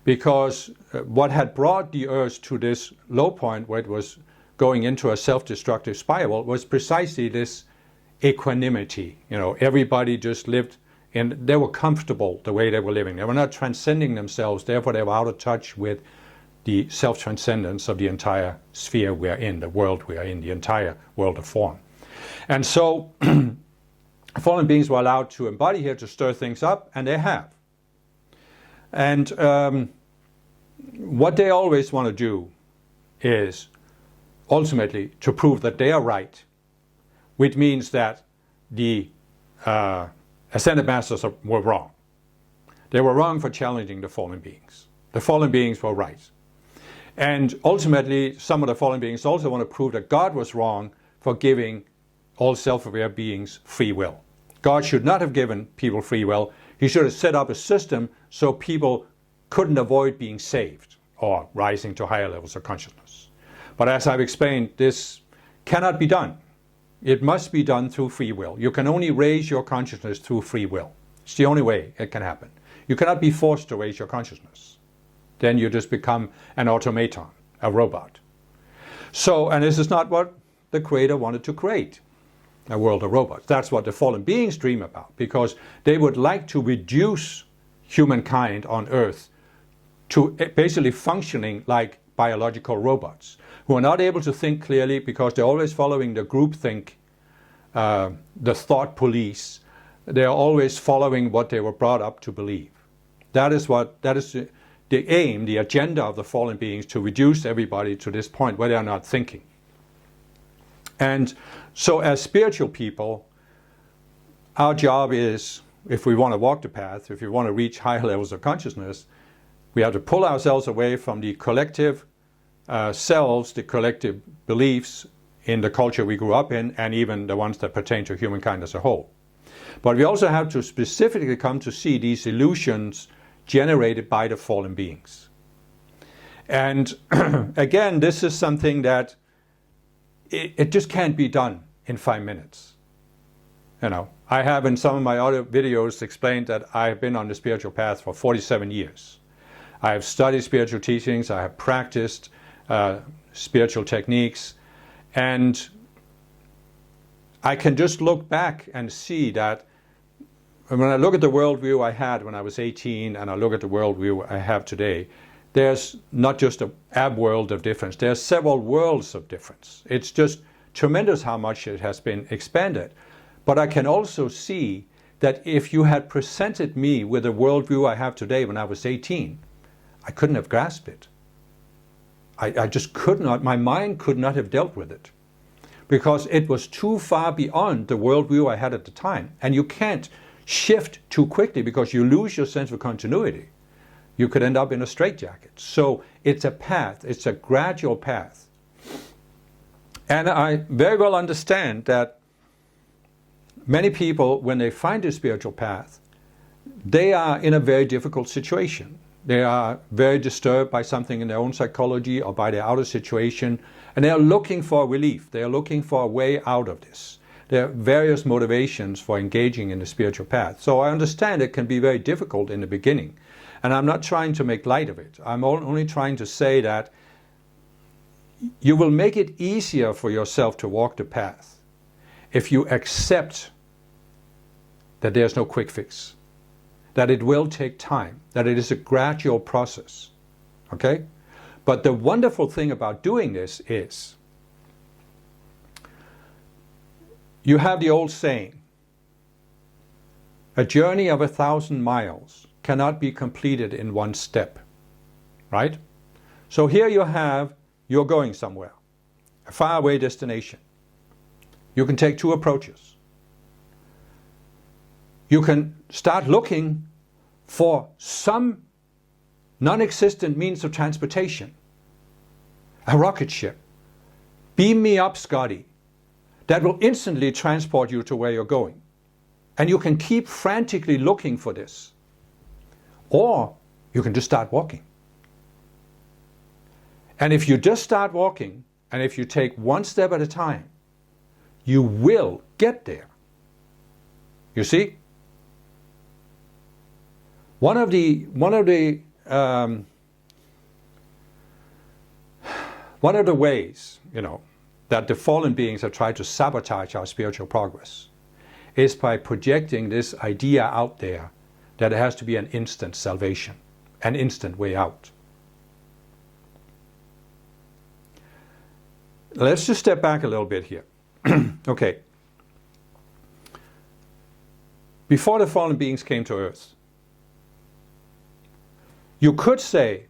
Speaker 1: Because what had brought the Earth to this low point where it was going into a self-destructive spiral was precisely this equanimity. Everybody just lived and they were comfortable the way they were living. They were not transcending themselves, therefore they were out of touch with the self-transcendence of the entire sphere we're in, the world we're in, the entire world of form. And so fallen beings were allowed to embody here to stir things up, and they have. And what they always want to do is ultimately to prove that they are right, which means that the Ascended Masters were wrong. They were wrong for challenging the fallen beings. The fallen beings were right. And ultimately, some of the fallen beings also want to prove that God was wrong for giving all self-aware beings free will. God should not have given people free will. He should have set up a system so people couldn't avoid being saved or rising to higher levels of consciousness. But as I've explained, this cannot be done. It must be done through free will. You can only raise your consciousness through free will. It's the only way it can happen. You cannot be forced to raise your consciousness. Then you just become an automaton, a robot. So, and this is not what the Creator wanted to create a world of robots. That's what the fallen beings dream about, because they would like to reduce humankind on Earth to basically functioning like biological robots who are not able to think clearly because they're always following the groupthink, the thought police. They're always following what they were brought up to believe. That is the aim, the agenda of the fallen beings, to reduce everybody to this point where they are not thinking. And so as spiritual people, our job is, if we want to walk the path, if we want to reach higher levels of consciousness, we have to pull ourselves away from the collective selves, the collective beliefs in the culture we grew up in, and even the ones that pertain to humankind as a whole. But we also have to specifically come to see these illusions generated by the fallen beings. And again, this is something that it just can't be done in 5 minutes. You know, I have in some of my other videos explained that I have been on the spiritual path for 47 years. I have studied spiritual teachings, I have practiced spiritual techniques, and I can just look back and see that when I look at the worldview I had when I was 18 and I look at the worldview I have today, there's not just an ab world of difference, there's several worlds of difference. It's just tremendous how much it has been expanded. But I can also see that if you had presented me with the worldview I have today when I was 18, I couldn't have grasped it. I just could not, my mind could not have dealt with it, because it was too far beyond the worldview I had at the time. And you can't shift too quickly because you lose your sense of continuity. You could end up in a straitjacket. So it's a path, it's a gradual path. And I very well understand that many people, when they find a spiritual path, they are in a very difficult situation. They are very disturbed by something in their own psychology or by their outer situation, and they are looking for relief. They are looking for a way out of this. There are various motivations for engaging in the spiritual path. So I understand it can be very difficult in the beginning, and I'm not trying to make light of it. I'm only trying to say that you will make it easier for yourself to walk the path if you accept that there's no quick fix, that it will take time, that it is a gradual process, okay? But the wonderful thing about doing this is, you have the old saying, a journey of 1,000 miles cannot be completed in one step, right? So here you're going somewhere, a faraway destination. You can take two approaches. You can start looking for some non-existent means of transportation. A rocket ship. Beam me up, Scotty. That will instantly transport you to where you're going. And you can keep frantically looking for this. Or you can just start walking. And if you just start walking, and if you take one step at a time, you will get there. You see? One of the ways, that the fallen beings have tried to sabotage our spiritual progress is by projecting this idea out there that it has to be an instant salvation, an instant way out. Let's just step back a little bit here. Okay. Before the fallen beings came to Earth, you could say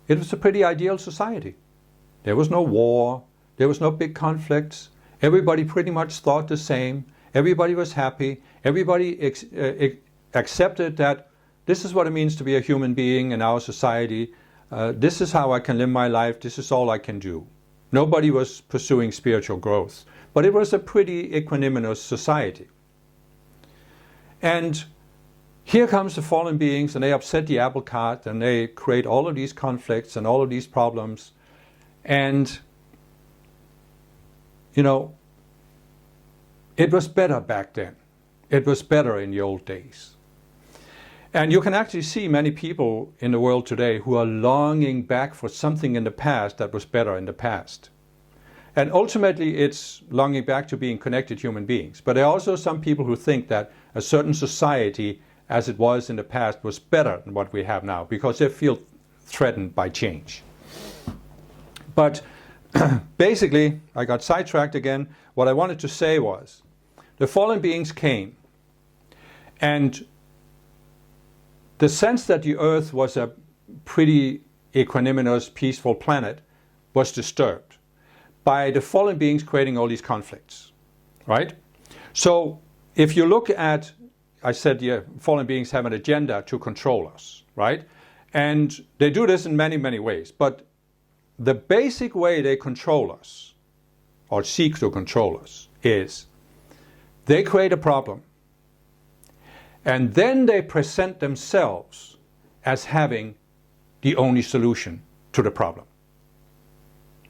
Speaker 1: it was a pretty ideal society. There was no war, there was no big conflicts, everybody pretty much thought the same, everybody was happy, everybody accepted that this is what it means to be a human being in our society, this is how I can live my life, this is all I can do. Nobody was pursuing spiritual growth, but it was a pretty equanimous society. And here comes the fallen beings, and they upset the apple cart, and they create all of these conflicts and all of these problems. And, it was better back then. It was better in the old days. And you can actually see many people in the world today who are longing back for something in the past that was better in the past. And ultimately, it's longing back to being connected human beings. But there are also some people who think that a certain society, as it was in the past, was better than what we have now, because they feel threatened by change. But basically, I got sidetracked again. What I wanted to say was, the fallen beings came, and the sense that the Earth was a pretty equanimous, peaceful planet was disturbed by the fallen beings creating all these conflicts, right? So if you look at, I said the fallen beings have an agenda to control us, right? And they do this in many, many ways. But the basic way they control us, or seek to control us, is they create a problem, and then they present themselves as having the only solution to the problem.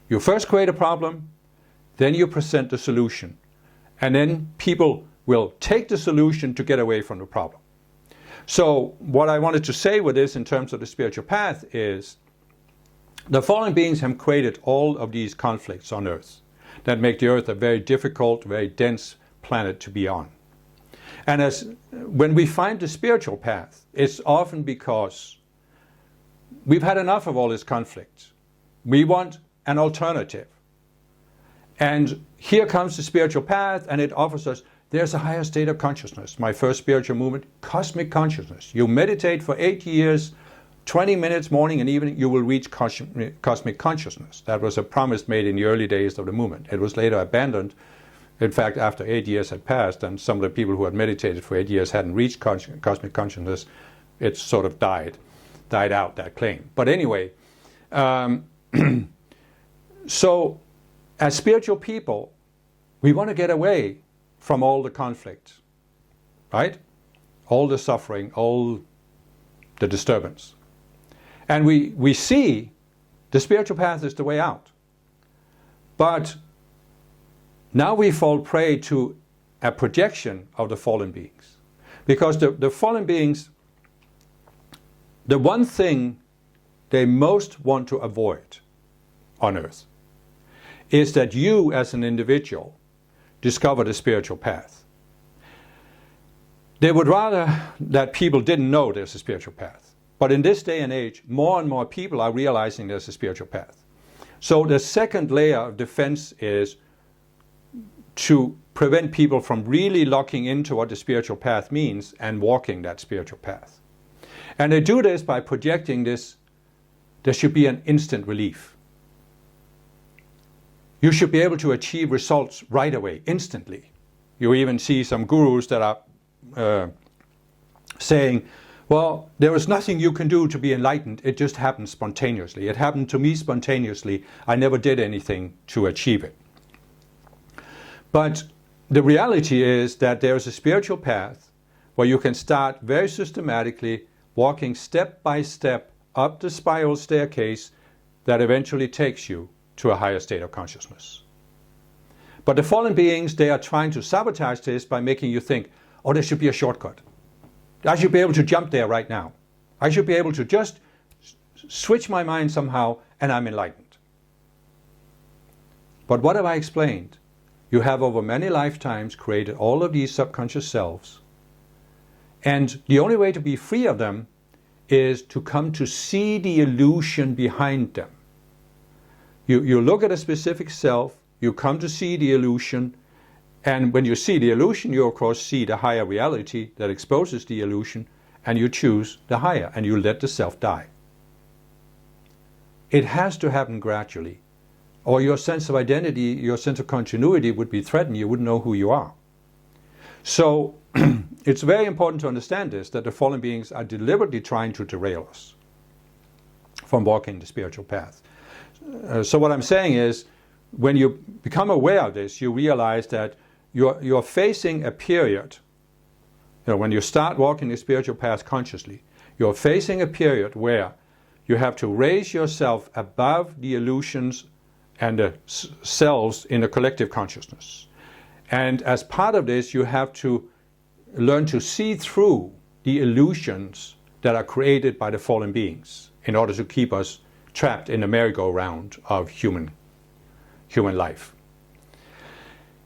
Speaker 1: You first create a problem, then you present the solution, and then people will take the solution to get away from the problem. So what I wanted to say with this in terms of the spiritual path is, the fallen beings have created all of these conflicts on Earth that make the Earth a very difficult, very dense planet to be on. And when we find the spiritual path, it's often because we've had enough of all this conflict. We want an alternative. And here comes the spiritual path, and it offers us, there's a higher state of consciousness. My first spiritual movement, cosmic consciousness. You meditate for 8 years, 20 minutes morning and evening, you will reach cosmic consciousness. That was a promise made in the early days of the movement. It was later abandoned. In fact, after 8 years had passed, and some of the people who had meditated for 8 years hadn't reached cosmic consciousness, it sort of died out, that claim. But anyway, so as spiritual people, we want to get away from all the conflict, right? All the suffering, all the disturbance. And we see the spiritual path is the way out. But now we fall prey to a projection of the fallen beings. Because the fallen beings, the one thing they most want to avoid on Earth is that you as an individual discover the spiritual path. They would rather that people didn't know there's a spiritual path. But in this day and age, more and more people are realizing there's a spiritual path. So the second layer of defense is to prevent people from really locking into what the spiritual path means and walking that spiritual path. And they do this by projecting this, there should be an instant relief. You should be able to achieve results right away, instantly. You even see some gurus that are saying, well, there is nothing you can do to be enlightened, it just happens spontaneously. It happened to me spontaneously, I never did anything to achieve it. But the reality is that there is a spiritual path where you can start very systematically walking step by step up the spiral staircase that eventually takes you to a higher state of consciousness. But the fallen beings, they are trying to sabotage this by making you think, oh, there should be a shortcut. I should be able to jump there right now. I should be able to just switch my mind somehow and I'm enlightened. But what have I explained? You have over many lifetimes created all of these subconscious selves. And the only way to be free of them is to come to see the illusion behind them. You look at a specific self, you come to see the illusion, and when you see the illusion, you of course see the higher reality that exposes the illusion, and you choose the higher, and you let the self die. It has to happen gradually, or your sense of identity, your sense of continuity would be threatened, you wouldn't know who you are. So it's very important to understand this, that the fallen beings are deliberately trying to derail us from walking the spiritual path. So what I'm saying is, when you become aware of this, you realize that you're facing a period, when you start walking the spiritual path consciously, you're facing a period where you have to raise yourself above the illusions and the selves in the collective consciousness. And as part of this, you have to learn to see through the illusions that are created by the fallen beings in order to keep us trapped in the merry-go-round of human human life.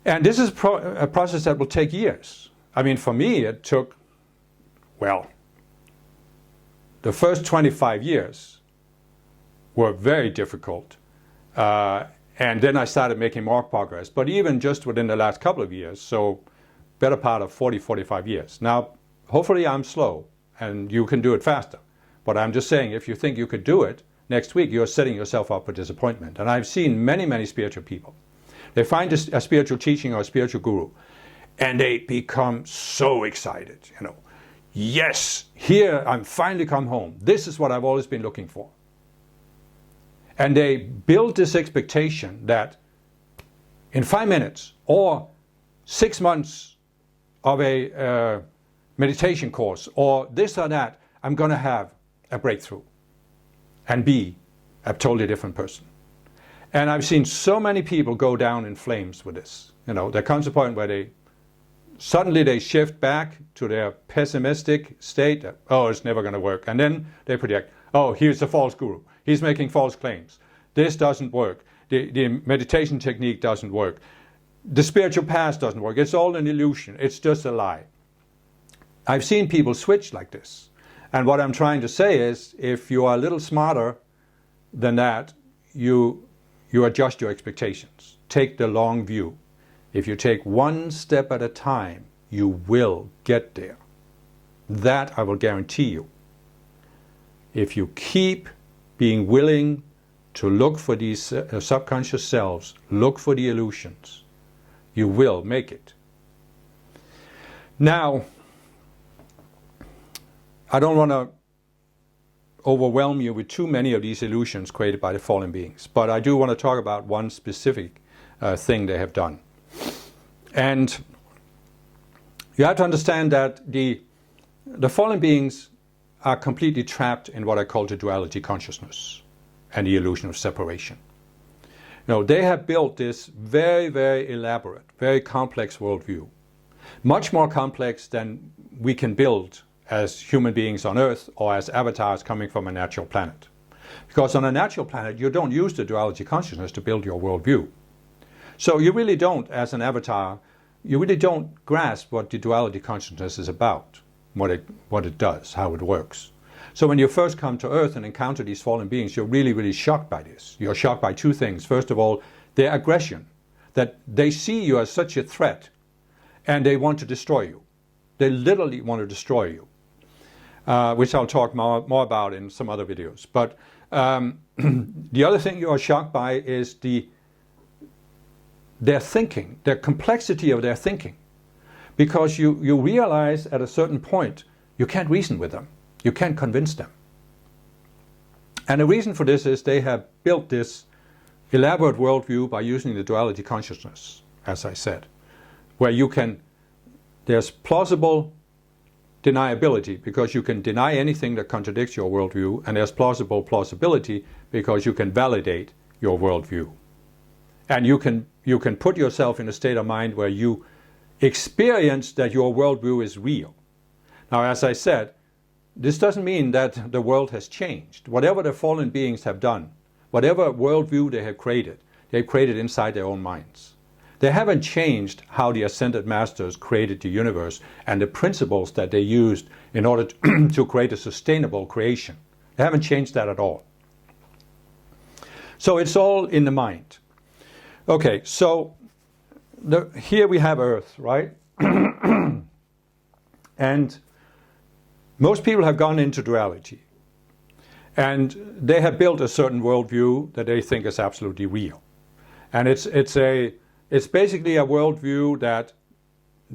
Speaker 1: And this is a process that will take years. I mean, for me, it took, well, the first 25 years were very difficult. And then I started making more progress. But even just within the last couple of years, so better part of 40, 45 years. Now, hopefully I'm slow and you can do it faster. But I'm just saying, if you think you could do it next week, you're setting yourself up for disappointment. And I've seen many, many spiritual people. They find a spiritual teaching or a spiritual guru, and they become so excited, you know. Yes, here I'm finally come home. This is what I've always been looking for. And they build this expectation that in 5 minutes or 6 months of a meditation course or this or that, I'm going to have a breakthrough and be a totally different person. And I've seen so many people go down in flames with this. You know, there comes a point where they suddenly shift back to their pessimistic state. Oh, it's never going to work. And then they project, oh, here's a false guru. He's making false claims. This doesn't work. The meditation technique doesn't work. The spiritual path doesn't work. It's all an illusion. It's just a lie. I've seen people switch like this. And what I'm trying to say is, if you are a little smarter than that, you adjust your expectations. Take the long view. If you take one step at a time, you will get there. That I will guarantee you. If you keep being willing to look for these subconscious selves, look for the illusions, you will make it. Now, I don't want to overwhelm you with too many of these illusions created by the fallen beings, but I do want to talk about one specific thing they have done. And you have to understand that the fallen beings are completely trapped in what I call the duality consciousness and the illusion of separation. You know, they have built this very, very elaborate, very complex worldview, much more complex than we can build as human beings on Earth or as avatars coming from a natural planet. Because on a natural planet, you don't use the duality consciousness to build your worldview. So you really don't, as an avatar, you really don't grasp what the duality consciousness is about, what it does, how it works. So when you first come to Earth and encounter these fallen beings, you're really, really shocked by this. You're shocked by two things. First of all, their aggression, that they see you as such a threat and they want to destroy you. They literally want to destroy you, which I'll talk more about in some other videos. But the other thing you are shocked by is their thinking, their complexity of their thinking. Because you realize at a certain point, you can't reason with them. You can't convince them. And the reason for this is they have built this elaborate worldview by using the duality consciousness, as I said, where there's plausible deniability because you can deny anything that contradicts your worldview, and there's plausibility because you can validate your worldview. And you can put yourself in a state of mind where you experience that your worldview is real. Now, as I said, this doesn't mean that the world has changed. Whatever the fallen beings have done, whatever worldview they have created, they've created inside their own minds. They haven't changed how the ascended masters created the universe and the principles that they used in order to create a sustainable creation. They haven't changed that at all. So it's all in the mind. Okay, so here we have Earth, right? And most people have gone into duality. And they have built a certain worldview that they think is absolutely real. And it's basically a worldview that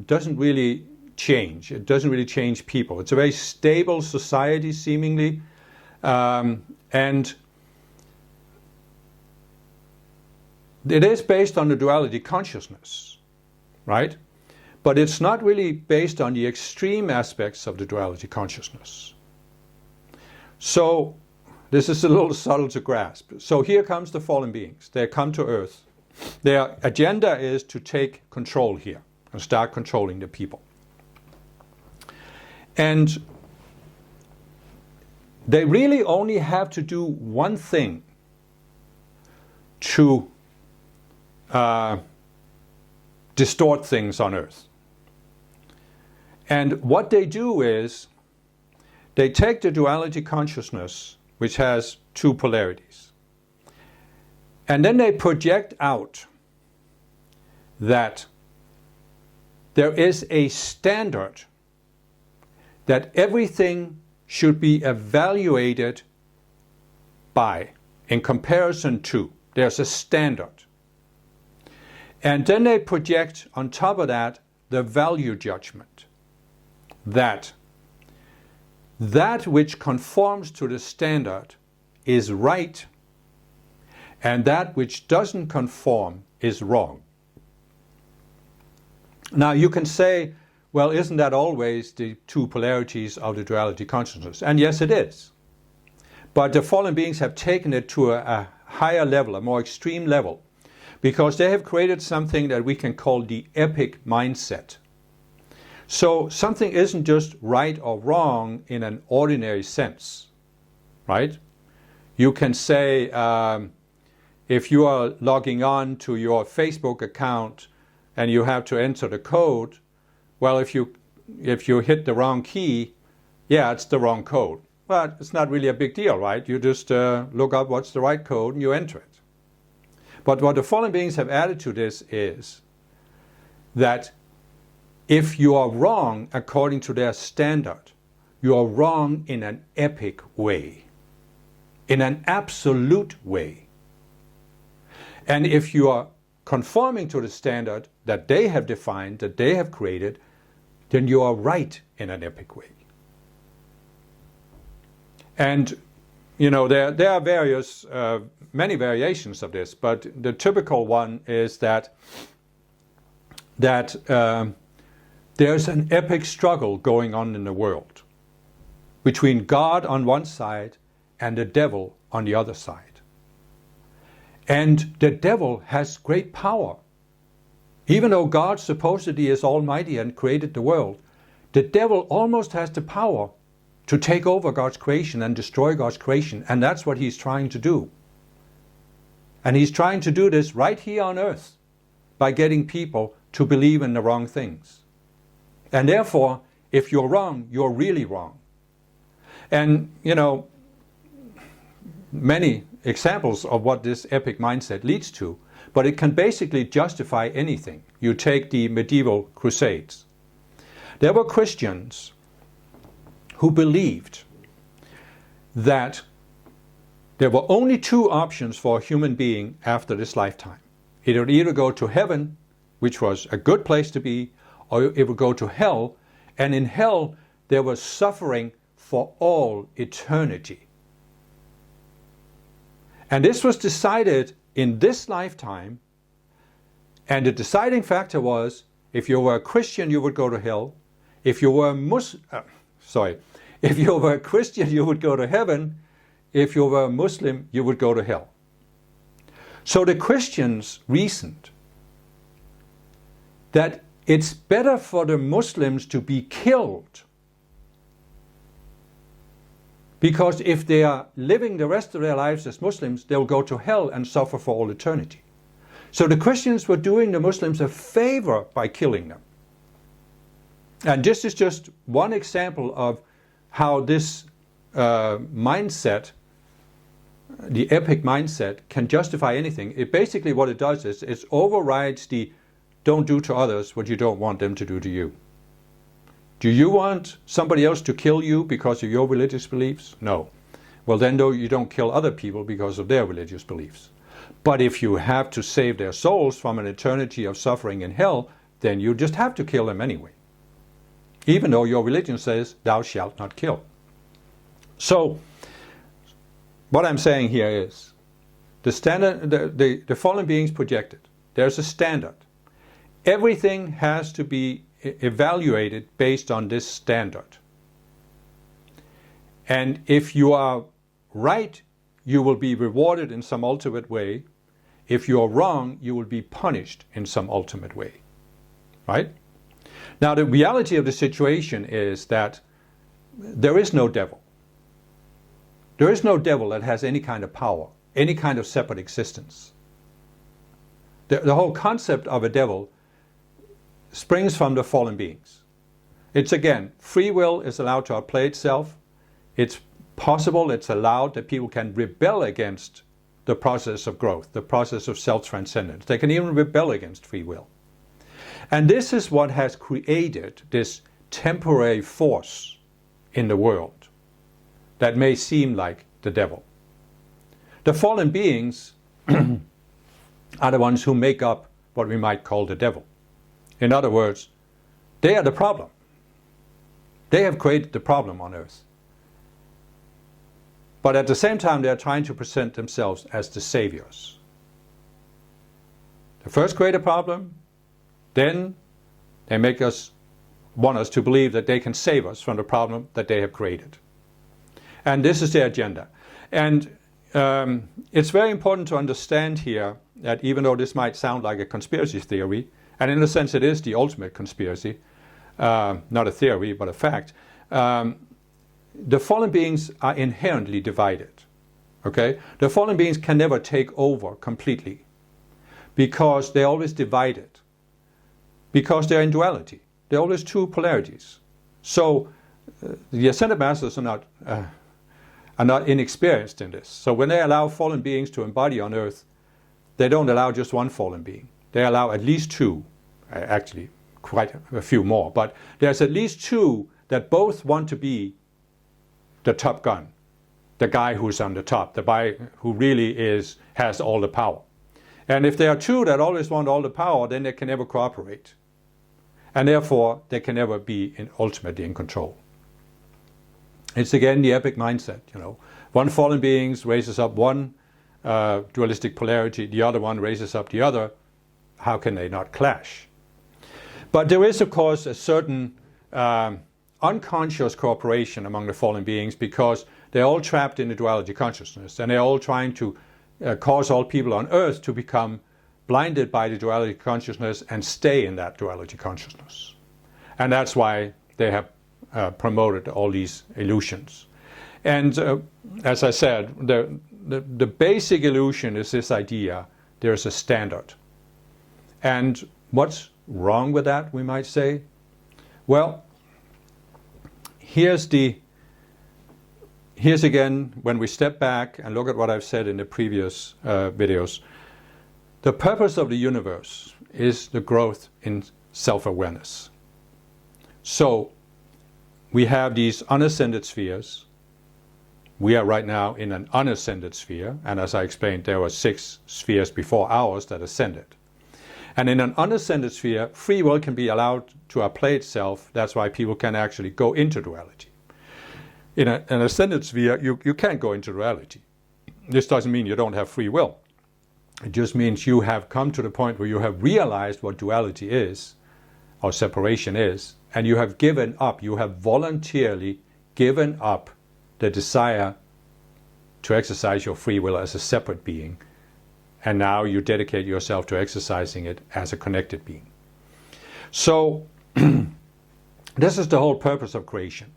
Speaker 1: doesn't really change. It doesn't really change people. It's a very stable society, seemingly. And it is based on the duality consciousness, right? But it's not really based on the extreme aspects of the duality consciousness. So this is a little subtle to grasp. So here comes the fallen beings. They come to Earth. Their agenda is to take control here and start controlling the people. And they really only have to do one thing to distort things on earth. And what they do is they take the duality consciousness, which has two polarities, and then they project out that there is a standard that everything should be evaluated by, in comparison to. There's a standard. And then they project on top of that the value judgment, that which conforms to the standard is right, and that which doesn't conform is wrong. Now you can say, well, isn't that always the two polarities of the duality consciousness? And yes, it is. But the fallen beings have taken it to a higher level, a more extreme level, because they have created something that we can call the epic mindset. So something isn't just right or wrong in an ordinary sense, right? You can say, if you are logging on to your Facebook account and you have to enter the code, well, if you hit the wrong key, yeah, it's the wrong code. But it's not really a big deal, right? You just look up what's the right code and you enter it. But what the fallen beings have added to this is that if you are wrong according to their standard, you are wrong in an epic way, in an absolute way. And if you are conforming to the standard that they have defined, that they have created, then you are right in an epic way. And you know, there are various, many variations of this, but the typical one is that there's an epic struggle going on in the world between God on one side and the devil on the other side. And the devil has great power. Even though God supposedly is almighty and created the world, the devil almost has the power to take over God's creation and destroy God's creation, and that's what he's trying to do. And he's trying to do this right here on earth by getting people to believe in the wrong things. And therefore, if you're wrong, you're really wrong. And, you know, many examples of what this epic mindset leads to, but it can basically justify anything. You take the medieval Crusades. There were Christians who believed that there were only two options for a human being after this lifetime. It would either go to heaven, which was a good place to be, or it would go to hell, and in hell there was suffering for all eternity. And this was decided in this lifetime, and the deciding factor was, if you were a Christian, you would go to hell. If you were if you were a Christian, you would go to heaven. If you were a Muslim, you would go to hell. So the Christians reasoned that it's better for the Muslims to be killed, because if they are living the rest of their lives as Muslims, they'll go to hell and suffer for all eternity. So the Christians were doing the Muslims a favor by killing them. And this is just one example of how this mindset, the epic mindset, can justify anything. It basically, what it does is it overrides the don't do to others what you don't want them to do to you. Do you want somebody else to kill you because of your religious beliefs? No. Well, then you don't kill other people because of their religious beliefs. But if you have to save their souls from an eternity of suffering in hell, then you just have to kill them anyway, even though your religion says thou shalt not kill. So what I'm saying here is the standard, the fallen beings projected. There's a standard. Everything has to be evaluated based on this standard. And if you are right, you will be rewarded in some ultimate way. If you are wrong, you will be punished in some ultimate way. Right? Now, the reality of the situation is that there is no devil. There is no devil that has any kind of power, any kind of separate existence. The whole concept of a devil springs from the fallen beings. It's again, free will is allowed to outplay itself. It's possible, it's allowed that people can rebel against the process of growth, the process of self-transcendence. They can even rebel against free will. And this is what has created this temporary force in the world that may seem like the devil. The fallen beings are the ones who make up what we might call the devil. In other words, they are the problem. They have created the problem on earth. But at the same time, they are trying to present themselves as the saviors. They first create a problem, then they want us to believe that they can save us from the problem that they have created. And this is their agenda. And it's very important to understand here that even though this might sound like a conspiracy theory, and in a sense it is the ultimate conspiracy, not a theory but a fact, the fallen beings are inherently divided. Okay? The fallen beings can never take over completely because they're always divided, because they're in duality. They're always two polarities. So the Ascended Masters are not inexperienced in this. So when they allow fallen beings to embody on earth, they don't allow just one fallen being. They allow at least two, actually quite a few more, but there's at least two that both want to be the top gun, the guy who's on the top, the guy who really has all the power. And if there are two that always want all the power, then they can never cooperate. And therefore, they can never be ultimately in control. It's again the epic mindset, you know. One fallen being raises up one dualistic polarity, the other one raises up the other. How can they not clash? But there is, of course, a certain unconscious cooperation among the fallen beings because they're all trapped in the duality consciousness and they're all trying to cause all people on earth to become blinded by the duality consciousness and stay in that duality consciousness. And that's why they have promoted all these illusions. And as I said, the basic illusion is this idea there's a standard. And what's wrong with that, we might say? Well, here's again, when we step back and look at what I've said in the previous videos, the purpose of the universe is the growth in self-awareness. So we have these unascended spheres. We are right now in an unascended sphere, and as I explained, there were 6 spheres before ours that ascended. And in an unascended sphere, free will can be allowed to outplay itself. That's why people can actually go into duality. In an ascended sphere, you can't go into duality. This doesn't mean you don't have free will. It just means you have come to the point where you have realized what duality is, or separation is, and you have given up, you have voluntarily given up the desire to exercise your free will as a separate being. And now you dedicate yourself to exercising it as a connected being. So this is the whole purpose of creation.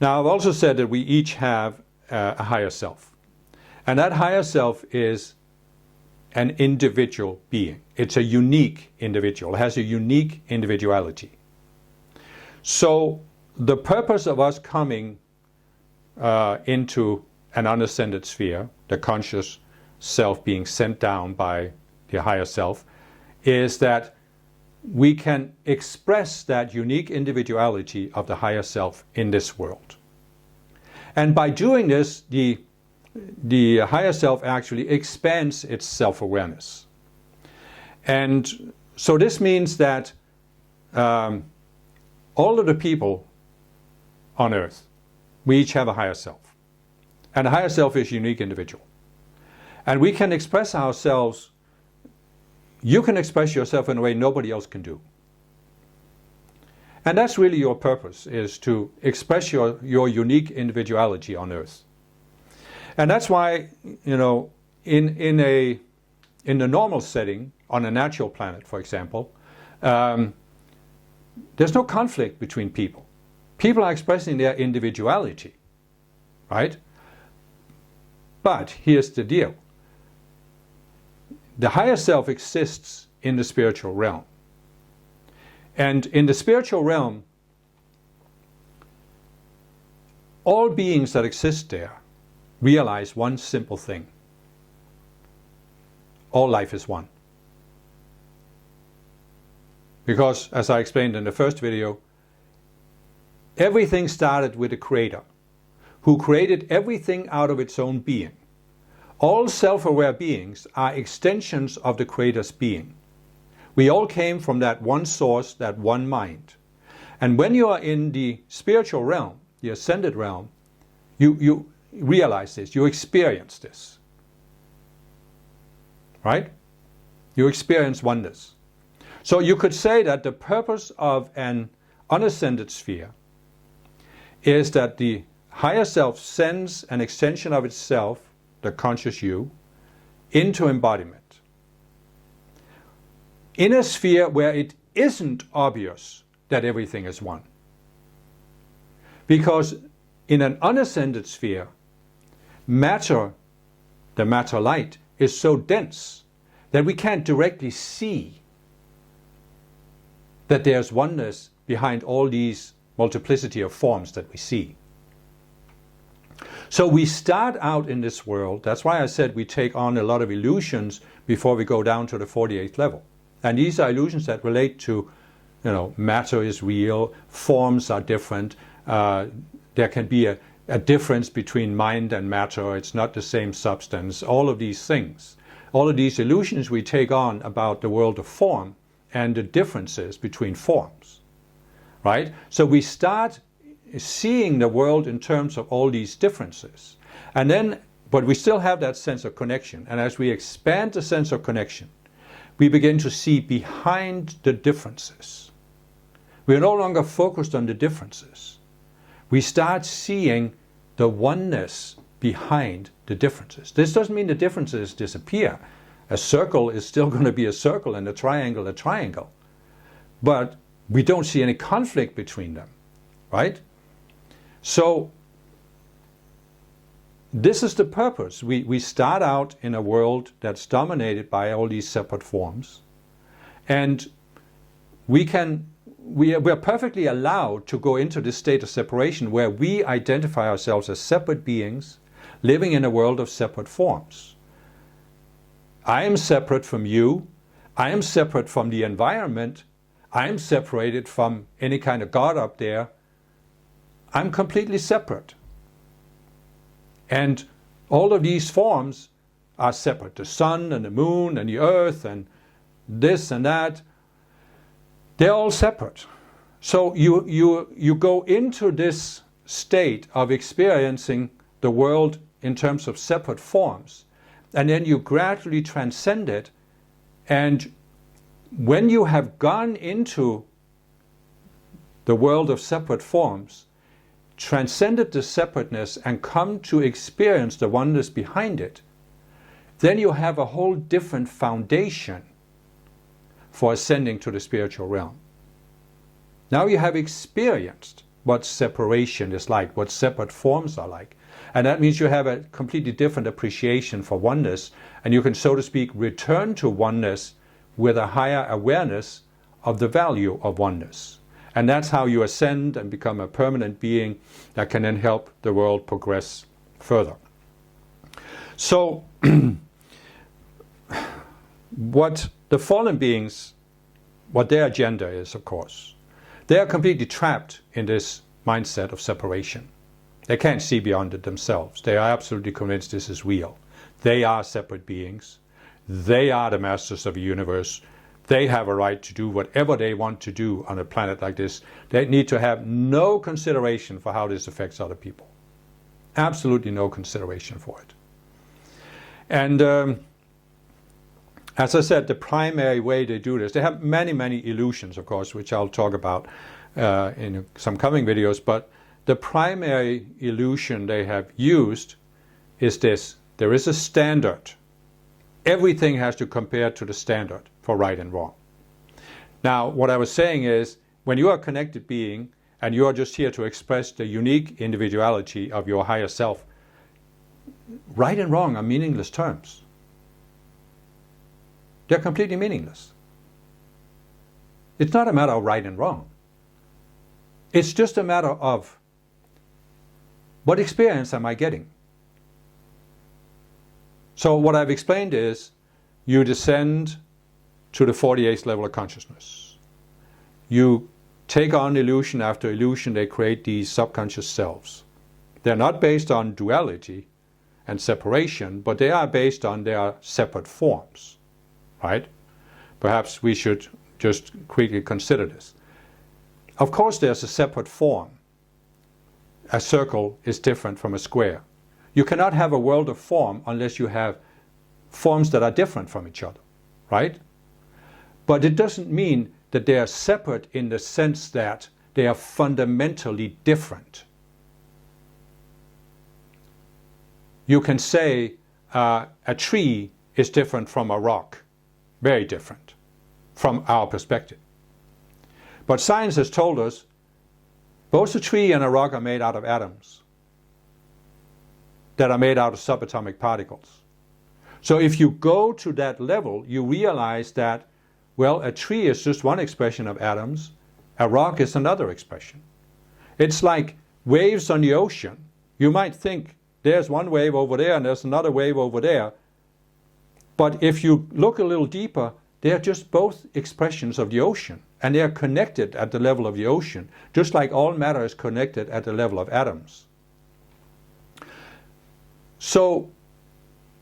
Speaker 1: Now I've also said that we each have a higher self. And that higher self is an individual being. It's a unique individual. It has a unique individuality. So the purpose of us coming into an unascended sphere, the conscious self being sent down by the higher self, is that we can express that unique individuality of the higher self in this world. And by doing this, the higher self actually expands its self-awareness. And so this means that all of the people on earth, we each have a higher self. And the higher self is a unique individual. And we can express ourselves, you can express yourself in a way nobody else can do. And that's really your purpose, is to express your unique individuality on earth. And that's why, you know, in the normal setting, on a natural planet, for example, there's no conflict between people. People are expressing their individuality, right? But here's the deal. the higher self exists in the spiritual realm. And in the spiritual realm, all beings that exist there realize one simple thing. All life is one. Because, as I explained in the first video, everything started with the Creator, who created everything out of its own being. All self-aware beings are extensions of the Creator's being. We all came from that one source, that one mind. And when you are in the spiritual realm, the ascended realm, you realize this, you experience this. Right? You experience oneness. So you could say that the purpose of an unascended sphere is that the higher self sends an extension of itself, the conscious you, into embodiment. In a sphere where it isn't obvious that everything is one. Because in an unascended sphere, matter, the matter light, is so dense that we can't directly see that there's oneness behind all these multiplicity of forms that we see. So we start out in this world, that's why I said we take on a lot of illusions before we go down to the 48th level. And these are illusions that relate to, matter is real, forms are different, there can be a difference between mind and matter, it's not the same substance, all of these things. All of these illusions we take on about the world of form and the differences between forms, right? So we start seeing the world in terms of all these differences. And then, but we still have that sense of connection. And as we expand the sense of connection, we begin to see behind the differences. We are no longer focused on the differences. We start seeing the oneness behind the differences. This doesn't mean the differences disappear. A circle is still going to be a circle and a triangle a triangle. But we don't see any conflict between them, right? So this is the purpose. We start out in a world that's dominated by all these separate forms, and we are perfectly allowed to go into this state of separation where we identify ourselves as separate beings living in a world of separate forms. I am separate from you. I am separate from the environment. I am separated from any kind of God up there. I'm completely separate. And all of these forms are separate. The sun and the moon and the earth and this and that, they're all separate. So you go into this state of experiencing the world in terms of separate forms, and then you gradually transcend it. And when you have gone into the world of separate forms, transcended the separateness and come to experience the oneness behind it, then you have a whole different foundation for ascending to the spiritual realm. Now you have experienced what separation is like, what separate forms are like. And that means you have a completely different appreciation for oneness, and you can, so to speak, return to oneness with a higher awareness of the value of oneness. And that's how you ascend and become a permanent being that can then help the world progress further. So, what the fallen beings, what their agenda is, of course, they are completely trapped in this mindset of separation. They can't see beyond it themselves. They are absolutely convinced this is real. They are separate beings. They are the masters of the universe. They have a right to do whatever they want to do on a planet like this. They need to have no consideration for how this affects other people. Absolutely no consideration for it. And as I said, the primary way they do this, they have many, many illusions, of course, which I'll talk about in some coming videos, but the primary illusion they have used is this. There is a standard. Everything has to compare to the standard for right and wrong. Now, what I was saying is, when you are a connected being and you are just here to express the unique individuality of your higher self, right and wrong are meaningless terms. They're completely meaningless. It's not a matter of right and wrong. It's just a matter of what experience am I getting? So what I've explained is you descend to the 48th level of consciousness. You take on illusion after illusion, they create these subconscious selves. They're not based on duality and separation, but they are based on their separate forms, right? Perhaps we should just quickly consider this. Of course there's a separate form. A circle is different from a square. You cannot have a world of form unless you have forms that are different from each other, right? But it doesn't mean that they are separate in the sense that they are fundamentally different. You can say a tree is different from a rock, very different from our perspective. But science has told us both a tree and a rock are made out of atoms that are made out of subatomic particles. So if you go to that level, you realize that, well, a tree is just one expression of atoms, a rock is another expression. It's like waves on the ocean. You might think there's one wave over there and there's another wave over there. But if you look a little deeper, they're just both expressions of the ocean. And they are connected at the level of the ocean, just like all matter is connected at the level of atoms. So,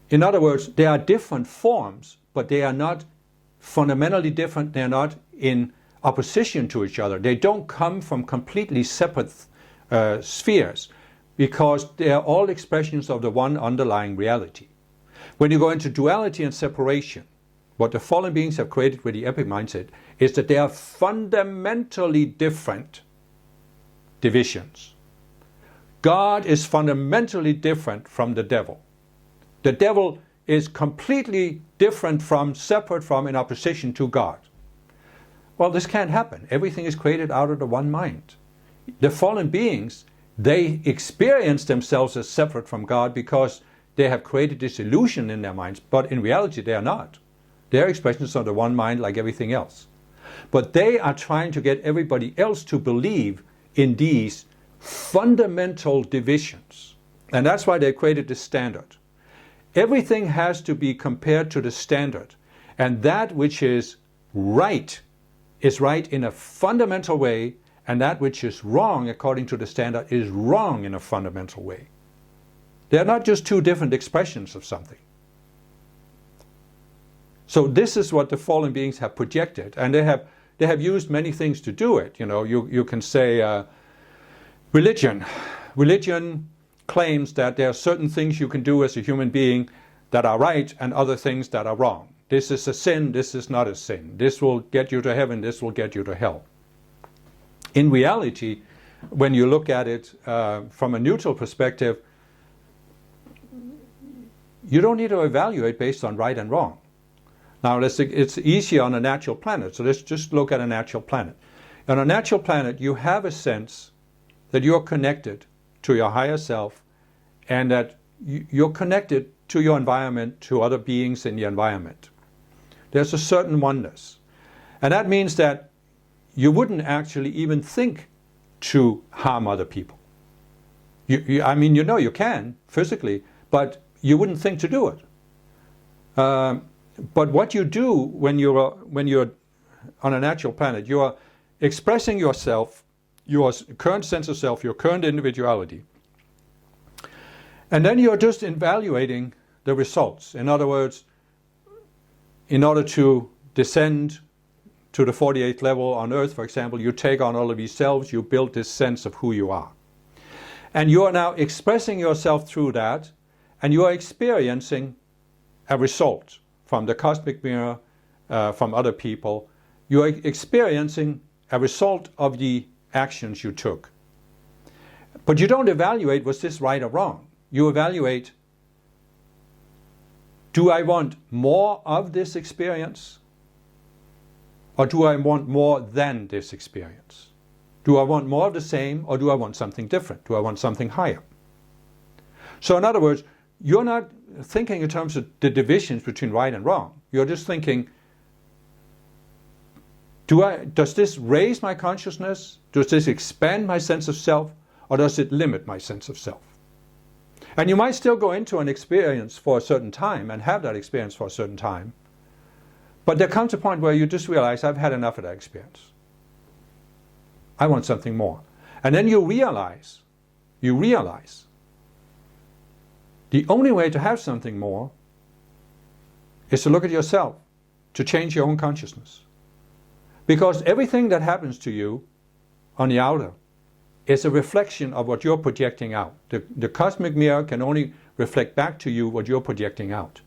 Speaker 1: in other words, there are different forms, but they are not fundamentally different. They're not in opposition to each other. They don't come from completely separate spheres, because they are all expressions of the one underlying reality. When you go into duality and separation, what the fallen beings have created with the epic mindset is that they are fundamentally different divisions. God is fundamentally different from the devil. The devil is completely different from, separate from, in opposition to God. Well, this can't happen. Everything is created out of the one mind. The fallen beings, they experience themselves as separate from God because they have created this illusion in their minds, but in reality they are not. They are expressions of the one mind like everything else. But they are trying to get everybody else to believe in these fundamental divisions. And that's why they created this standard. Everything has to be compared to the standard. And that which is right in a fundamental way, and that which is wrong according to the standard is wrong in a fundamental way. They are not just two different expressions of something. So this is what the fallen beings have projected, and they have used many things to do it. You know, you can say religion. Religion claims that there are certain things you can do as a human being that are right and other things that are wrong. This is a sin, this is not a sin. This will get you to heaven, this will get you to hell. In reality, when you look at it from a neutral perspective, you don't need to evaluate based on right and wrong. Now, it's easier on a natural planet, so let's just look at a natural planet. On a natural planet, you have a sense that you're connected to your higher self and that you're connected to your environment, to other beings in the environment. There's a certain oneness. And that means that you wouldn't actually even think to harm other people. I mean, you know you can, physically, but you wouldn't think to do it. But what you do when you're on a natural planet, you are expressing yourself, your current sense of self, your current individuality. And then you're just evaluating the results. In other words, in order to descend to the 48th level on Earth, for example, you take on all of these selves, you build this sense of who you are. And you are now expressing yourself through that, and you are experiencing a result from the cosmic mirror, from other people. You are experiencing a result of the actions you took. But you don't evaluate, was this right or wrong? You evaluate, do I want more of this experience? Or do I want more than this experience? Do I want more of the same, or do I want something different? Do I want something higher? So in other words, you're not thinking in terms of the divisions between right and wrong. You're just thinking, Does this raise my consciousness? Does this expand my sense of self? Or does it limit my sense of self? And you might still go into an experience for a certain time and have that experience for a certain time. But there comes a point where you just realize, I've had enough of that experience. I want something more. And then you realize, the only way to have something more is to look at yourself, to change your own consciousness. Because everything that happens to you on the outer is a reflection of what you're projecting out. The cosmic mirror can only reflect back to you what you're projecting out.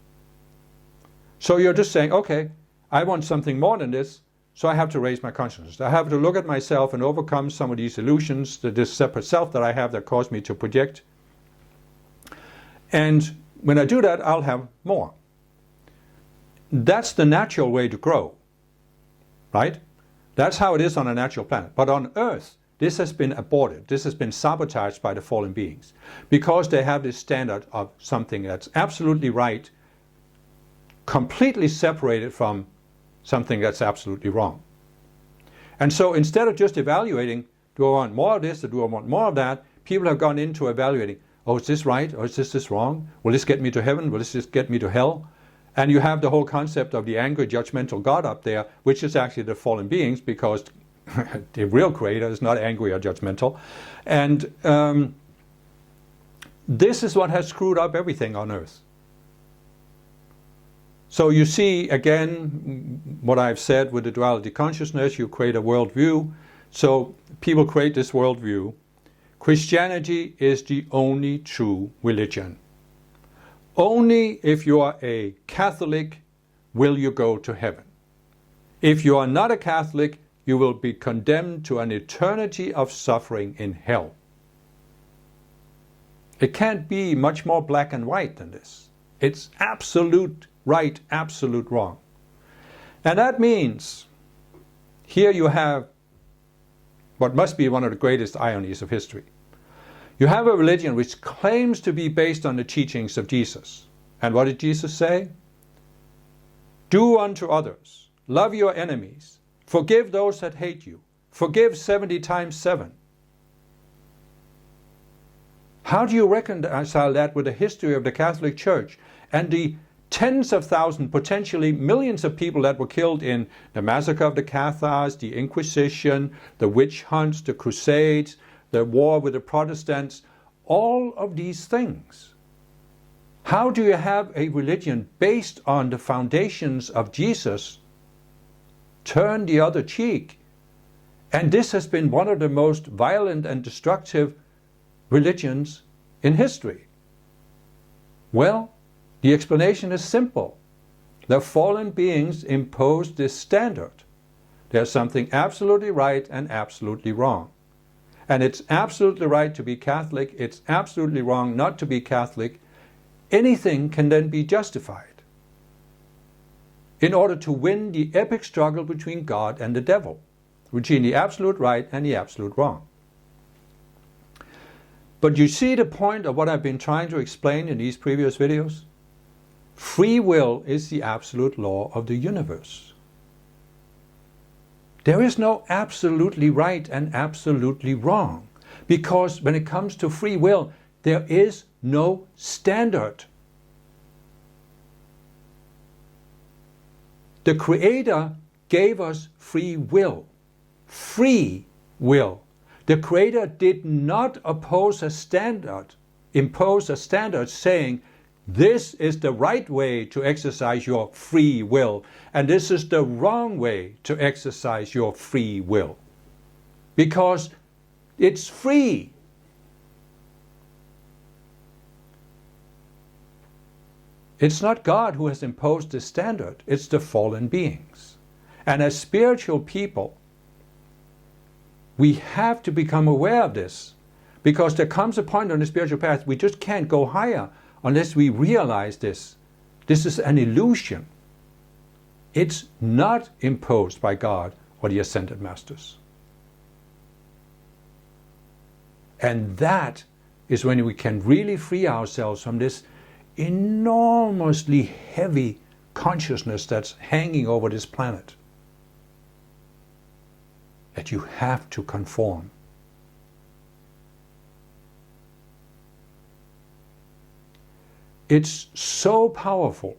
Speaker 1: So you're just saying, okay, I want something more than this, so I have to raise my consciousness. I have to look at myself and overcome some of these illusions, this separate self that I have that caused me to project. And when I do that, I'll have more. That's the natural way to grow, right? That's how it is on a natural planet. But on Earth, this has been aborted. This has been sabotaged by the fallen beings because they have this standard of something that's absolutely right, completely separated from something that's absolutely wrong. And so instead of just evaluating, do I want more of this or do I want more of that, people have gone into evaluating, oh, is this right or is this wrong? Will this get me to heaven? Will this just get me to hell? And you have the whole concept of the angry, judgmental God up there, which is actually the fallen beings, because the real creator is not angry or judgmental. And this is what has screwed up everything on Earth. So you see, again, what I've said with the duality consciousness, you create a worldview. So people create this worldview. Christianity is the only true religion. Only if you are a Catholic will you go to heaven. If you are not a Catholic, you will be condemned to an eternity of suffering in hell. It can't be much more black and white than this. It's absolute right, absolute wrong. And that means, here you have what must be one of the greatest ironies of history. You have a religion which claims to be based on the teachings of Jesus. And what did Jesus say? Do unto others, love your enemies, forgive those that hate you, forgive 70 times 7. How do you reconcile that with the history of the Catholic Church and the tens of thousands, potentially millions of people that were killed in the massacre of the Cathars, the Inquisition, the witch hunts, the Crusades, the war with the Protestants, all of these things? How do you have a religion based on the foundations of Jesus turn the other cheek? And this has been one of the most violent and destructive religions in history. Well, the explanation is simple. The fallen beings imposed this standard. There's something absolutely right and absolutely wrong. And it's absolutely right to be Catholic, it's absolutely wrong not to be Catholic. Anything can then be justified in order to win the epic struggle between God and the devil, between the absolute right and the absolute wrong. But you see the point of what I've been trying to explain in these previous videos? Free will is the absolute law of the universe. There is no absolutely right and absolutely wrong, because when it comes to free will, there is no standard. The Creator gave us free will. Free will. The Creator did not impose a standard saying, this is the right way to exercise your free will, and this is the wrong way to exercise your free will. Because it's free. It's not God who has imposed this standard, it's the fallen beings. And as spiritual people, we have to become aware of this, because there comes a point on the spiritual path we just can't go higher unless we realize this. This is an illusion. It's not imposed by God or the Ascended Masters. And that is when we can really free ourselves from this enormously heavy consciousness that's hanging over this planet. that you have to conform. It's so powerful.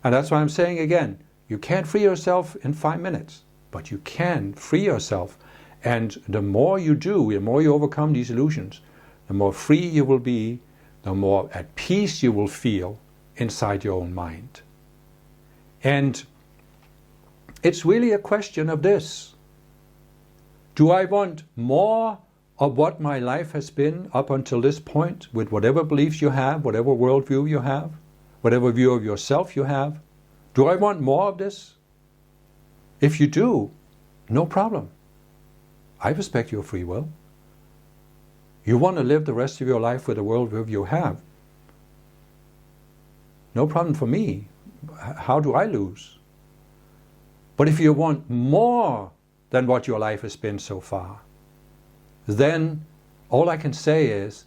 Speaker 1: And that's why I'm saying again, you can't free yourself in 5 minutes, but you can free yourself. And the more you do, the more you overcome these illusions, the more free you will be, the more at peace you will feel inside your own mind. And it's really a question of this. Do I want more of what my life has been up until this point, with whatever beliefs you have, whatever worldview you have, whatever view of yourself you have? Do I want more of this? If you do, no problem. I respect your free will. You want to live the rest of your life with the worldview you have. No problem for me. How do I lose? But if you want more than what your life has been so far, then all I can say is,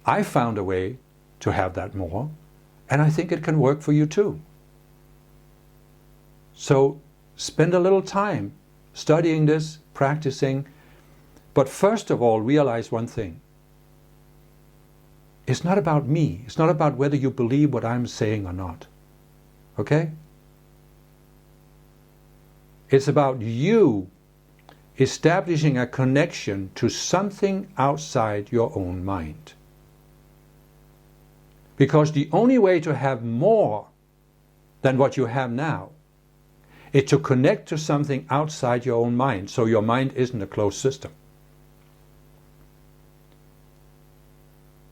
Speaker 1: I found a way to have that more, and I think it can work for you too. So spend a little time studying this, practicing, but first of all realize one thing. It's not about me. It's not about whether you believe what I'm saying or not. Okay? It's about you establishing a connection to something outside your own mind. Because the only way to have more than what you have now is to connect to something outside your own mind, so your mind isn't a closed system.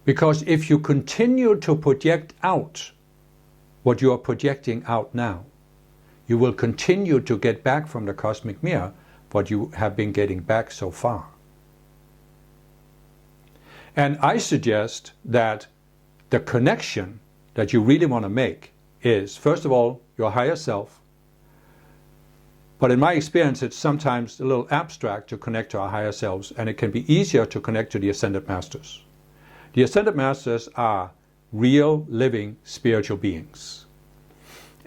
Speaker 1: Because if you continue to project out what you are projecting out now, you will continue to get back from the cosmic mirror what you have been getting back so far. And I suggest that the connection that you really want to make is, first of all, your higher self. But in my experience, it's sometimes a little abstract to connect to our higher selves, and it can be easier to connect to the Ascended Masters. The Ascended Masters are real, living, spiritual beings.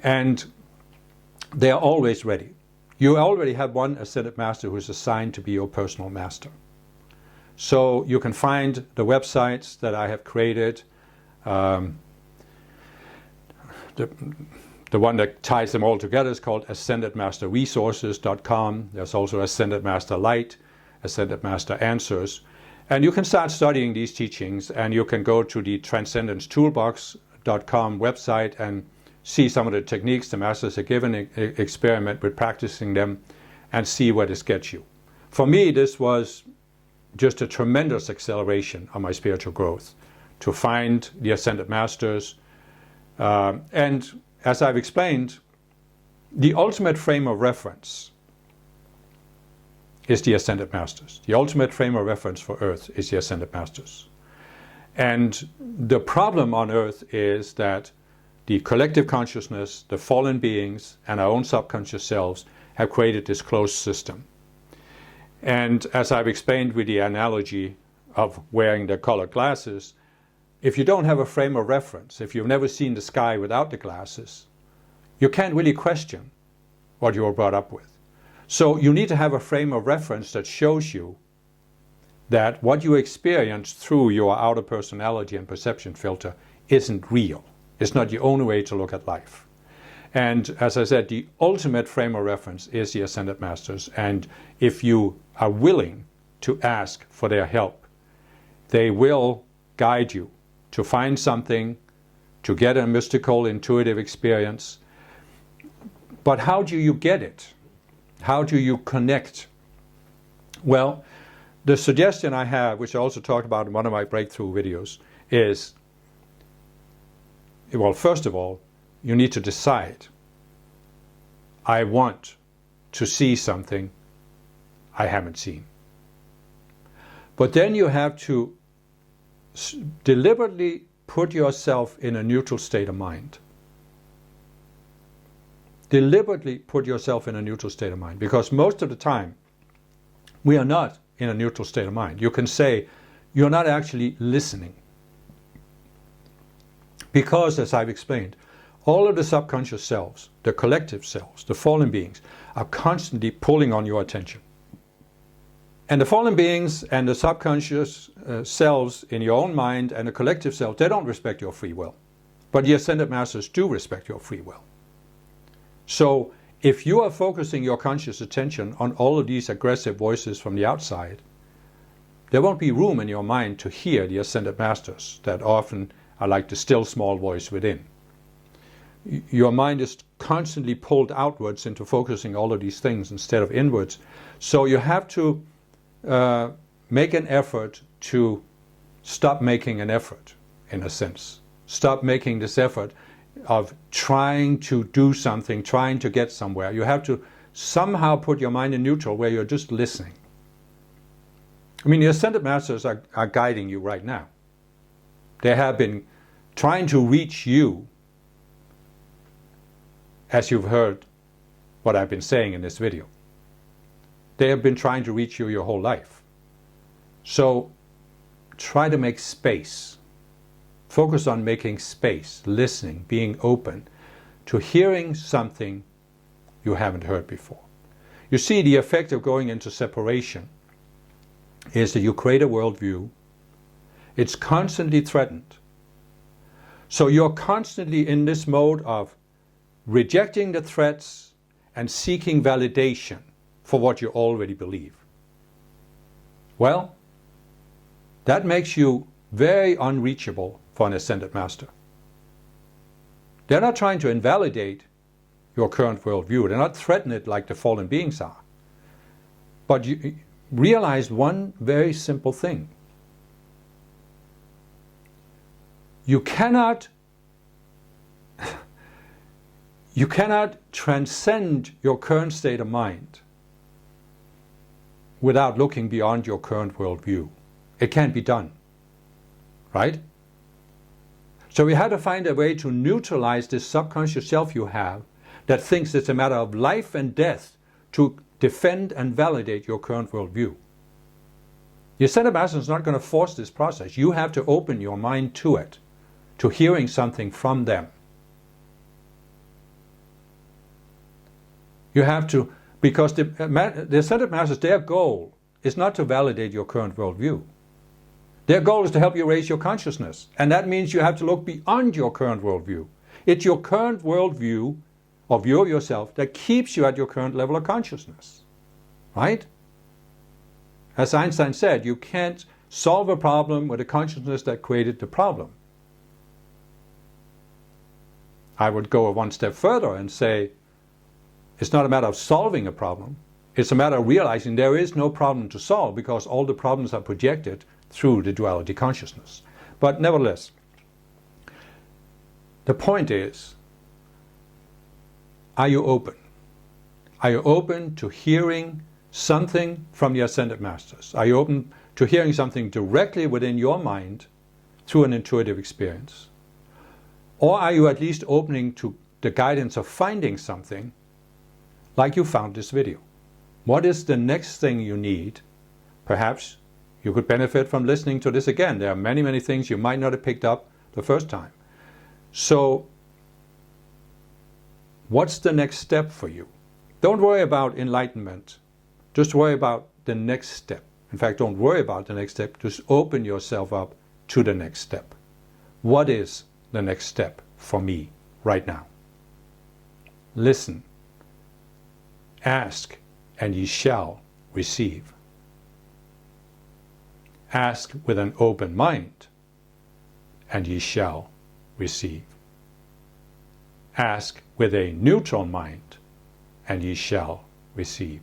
Speaker 1: And they are always ready. You already have one Ascended Master who is assigned to be your personal master. So you can find the websites that I have created. The one that ties them all together is called ascendedmasterresources.com. There's also Ascended Master Light, Ascended Master Answers. And you can start studying these teachings, and you can go to the transcendencetoolbox.com website and see some of the techniques the masters have given, experiment with practicing them, and see where this gets you. For me, this was just a tremendous acceleration of my spiritual growth, to find the Ascended Masters. And as I've explained, the ultimate frame of reference is the Ascended Masters. The ultimate frame of reference for Earth is the Ascended Masters. And the problem on Earth is that the collective consciousness, the fallen beings, and our own subconscious selves have created this closed system. And as I've explained with the analogy of wearing the colored glasses, if you don't have a frame of reference, if you've never seen the sky without the glasses, you can't really question what you were brought up with. So you need to have a frame of reference that shows you that what you experience through your outer personality and perception filter isn't real. It's not the only way to look at life. And as I said, the ultimate frame of reference is the Ascended Masters. And if you are willing to ask for their help, they will guide you to find something, to get a mystical, intuitive experience. But how do you get it? How do you connect? Well, the suggestion I have, which I also talked about in one of my breakthrough videos, is, well, first of all, you need to decide, I want to see something I haven't seen. But then you have to deliberately put yourself in a neutral state of mind. Deliberately put yourself in a neutral state of mind, because most of the time we are not in a neutral state of mind. You can say you're not actually listening. Because, as I've explained, all of the subconscious selves, the collective selves, the fallen beings, are constantly pulling on your attention. And the fallen beings and the subconscious selves in your own mind and the collective self, they don't respect your free will. But the Ascended Masters do respect your free will. So if you are focusing your conscious attention on all of these aggressive voices from the outside, there won't be room in your mind to hear the Ascended Masters that often are like the still small voice within. Your mind is constantly pulled outwards into focusing all of these things instead of inwards. So you have to make an effort to stop making an effort, in a sense. Stop making this effort of trying to do something, trying to get somewhere. You have to somehow put your mind in neutral where you're just listening. I mean, the Ascended Masters are guiding you right now. They have been trying to reach you, as you've heard what I've been saying in this video. They have been trying to reach you your whole life. So try to make space. Focus on making space, listening, being open to hearing something you haven't heard before. You see, the effect of going into separation is that you create a worldview. It's constantly threatened. So you're constantly in this mode of rejecting the threats and seeking validation for what you already believe. Well, that makes you very unreachable for an Ascended Master. They're not trying to invalidate your current worldview. They're not threatening it like the fallen beings are. But you realize one very simple thing. You cannot transcend your current state of mind without looking beyond your current worldview. It can't be done, right? So we had to find a way to neutralize this subconscious self you have that thinks it's a matter of life and death to defend and validate your current worldview. The Ascended Master is not going to force this process. You have to open your mind to it, to hearing something from them. You have to, because the Ascended Masters, their goal is not to validate your current worldview. Their goal is to help you raise your consciousness. And that means you have to look beyond your current worldview. It's your current worldview or view of yourself that keeps you at your current level of consciousness. Right? As Einstein said, you can't solve a problem with a consciousness that created the problem. I would go one step further and say, it's not a matter of solving a problem. It's a matter of realizing there is no problem to solve because all the problems are projected through the duality consciousness. But nevertheless, the point is, are you open? Are you open to hearing something from the Ascended Masters? Are you open to hearing something directly within your mind through an intuitive experience? Or are you at least opening to the guidance of finding something like you found this video? What is the next thing you need? Perhaps you could benefit from listening to this again. There are many, many things you might not have picked up the first time. So, what's the next step for you? Don't worry about enlightenment. Just worry about the next step. In fact, don't worry about the next step. Just open yourself up to the next step. What is the next step for me right now? Listen. Ask, and ye shall receive. Ask with an open mind, and ye shall receive. Ask with a neutral mind, and ye shall receive.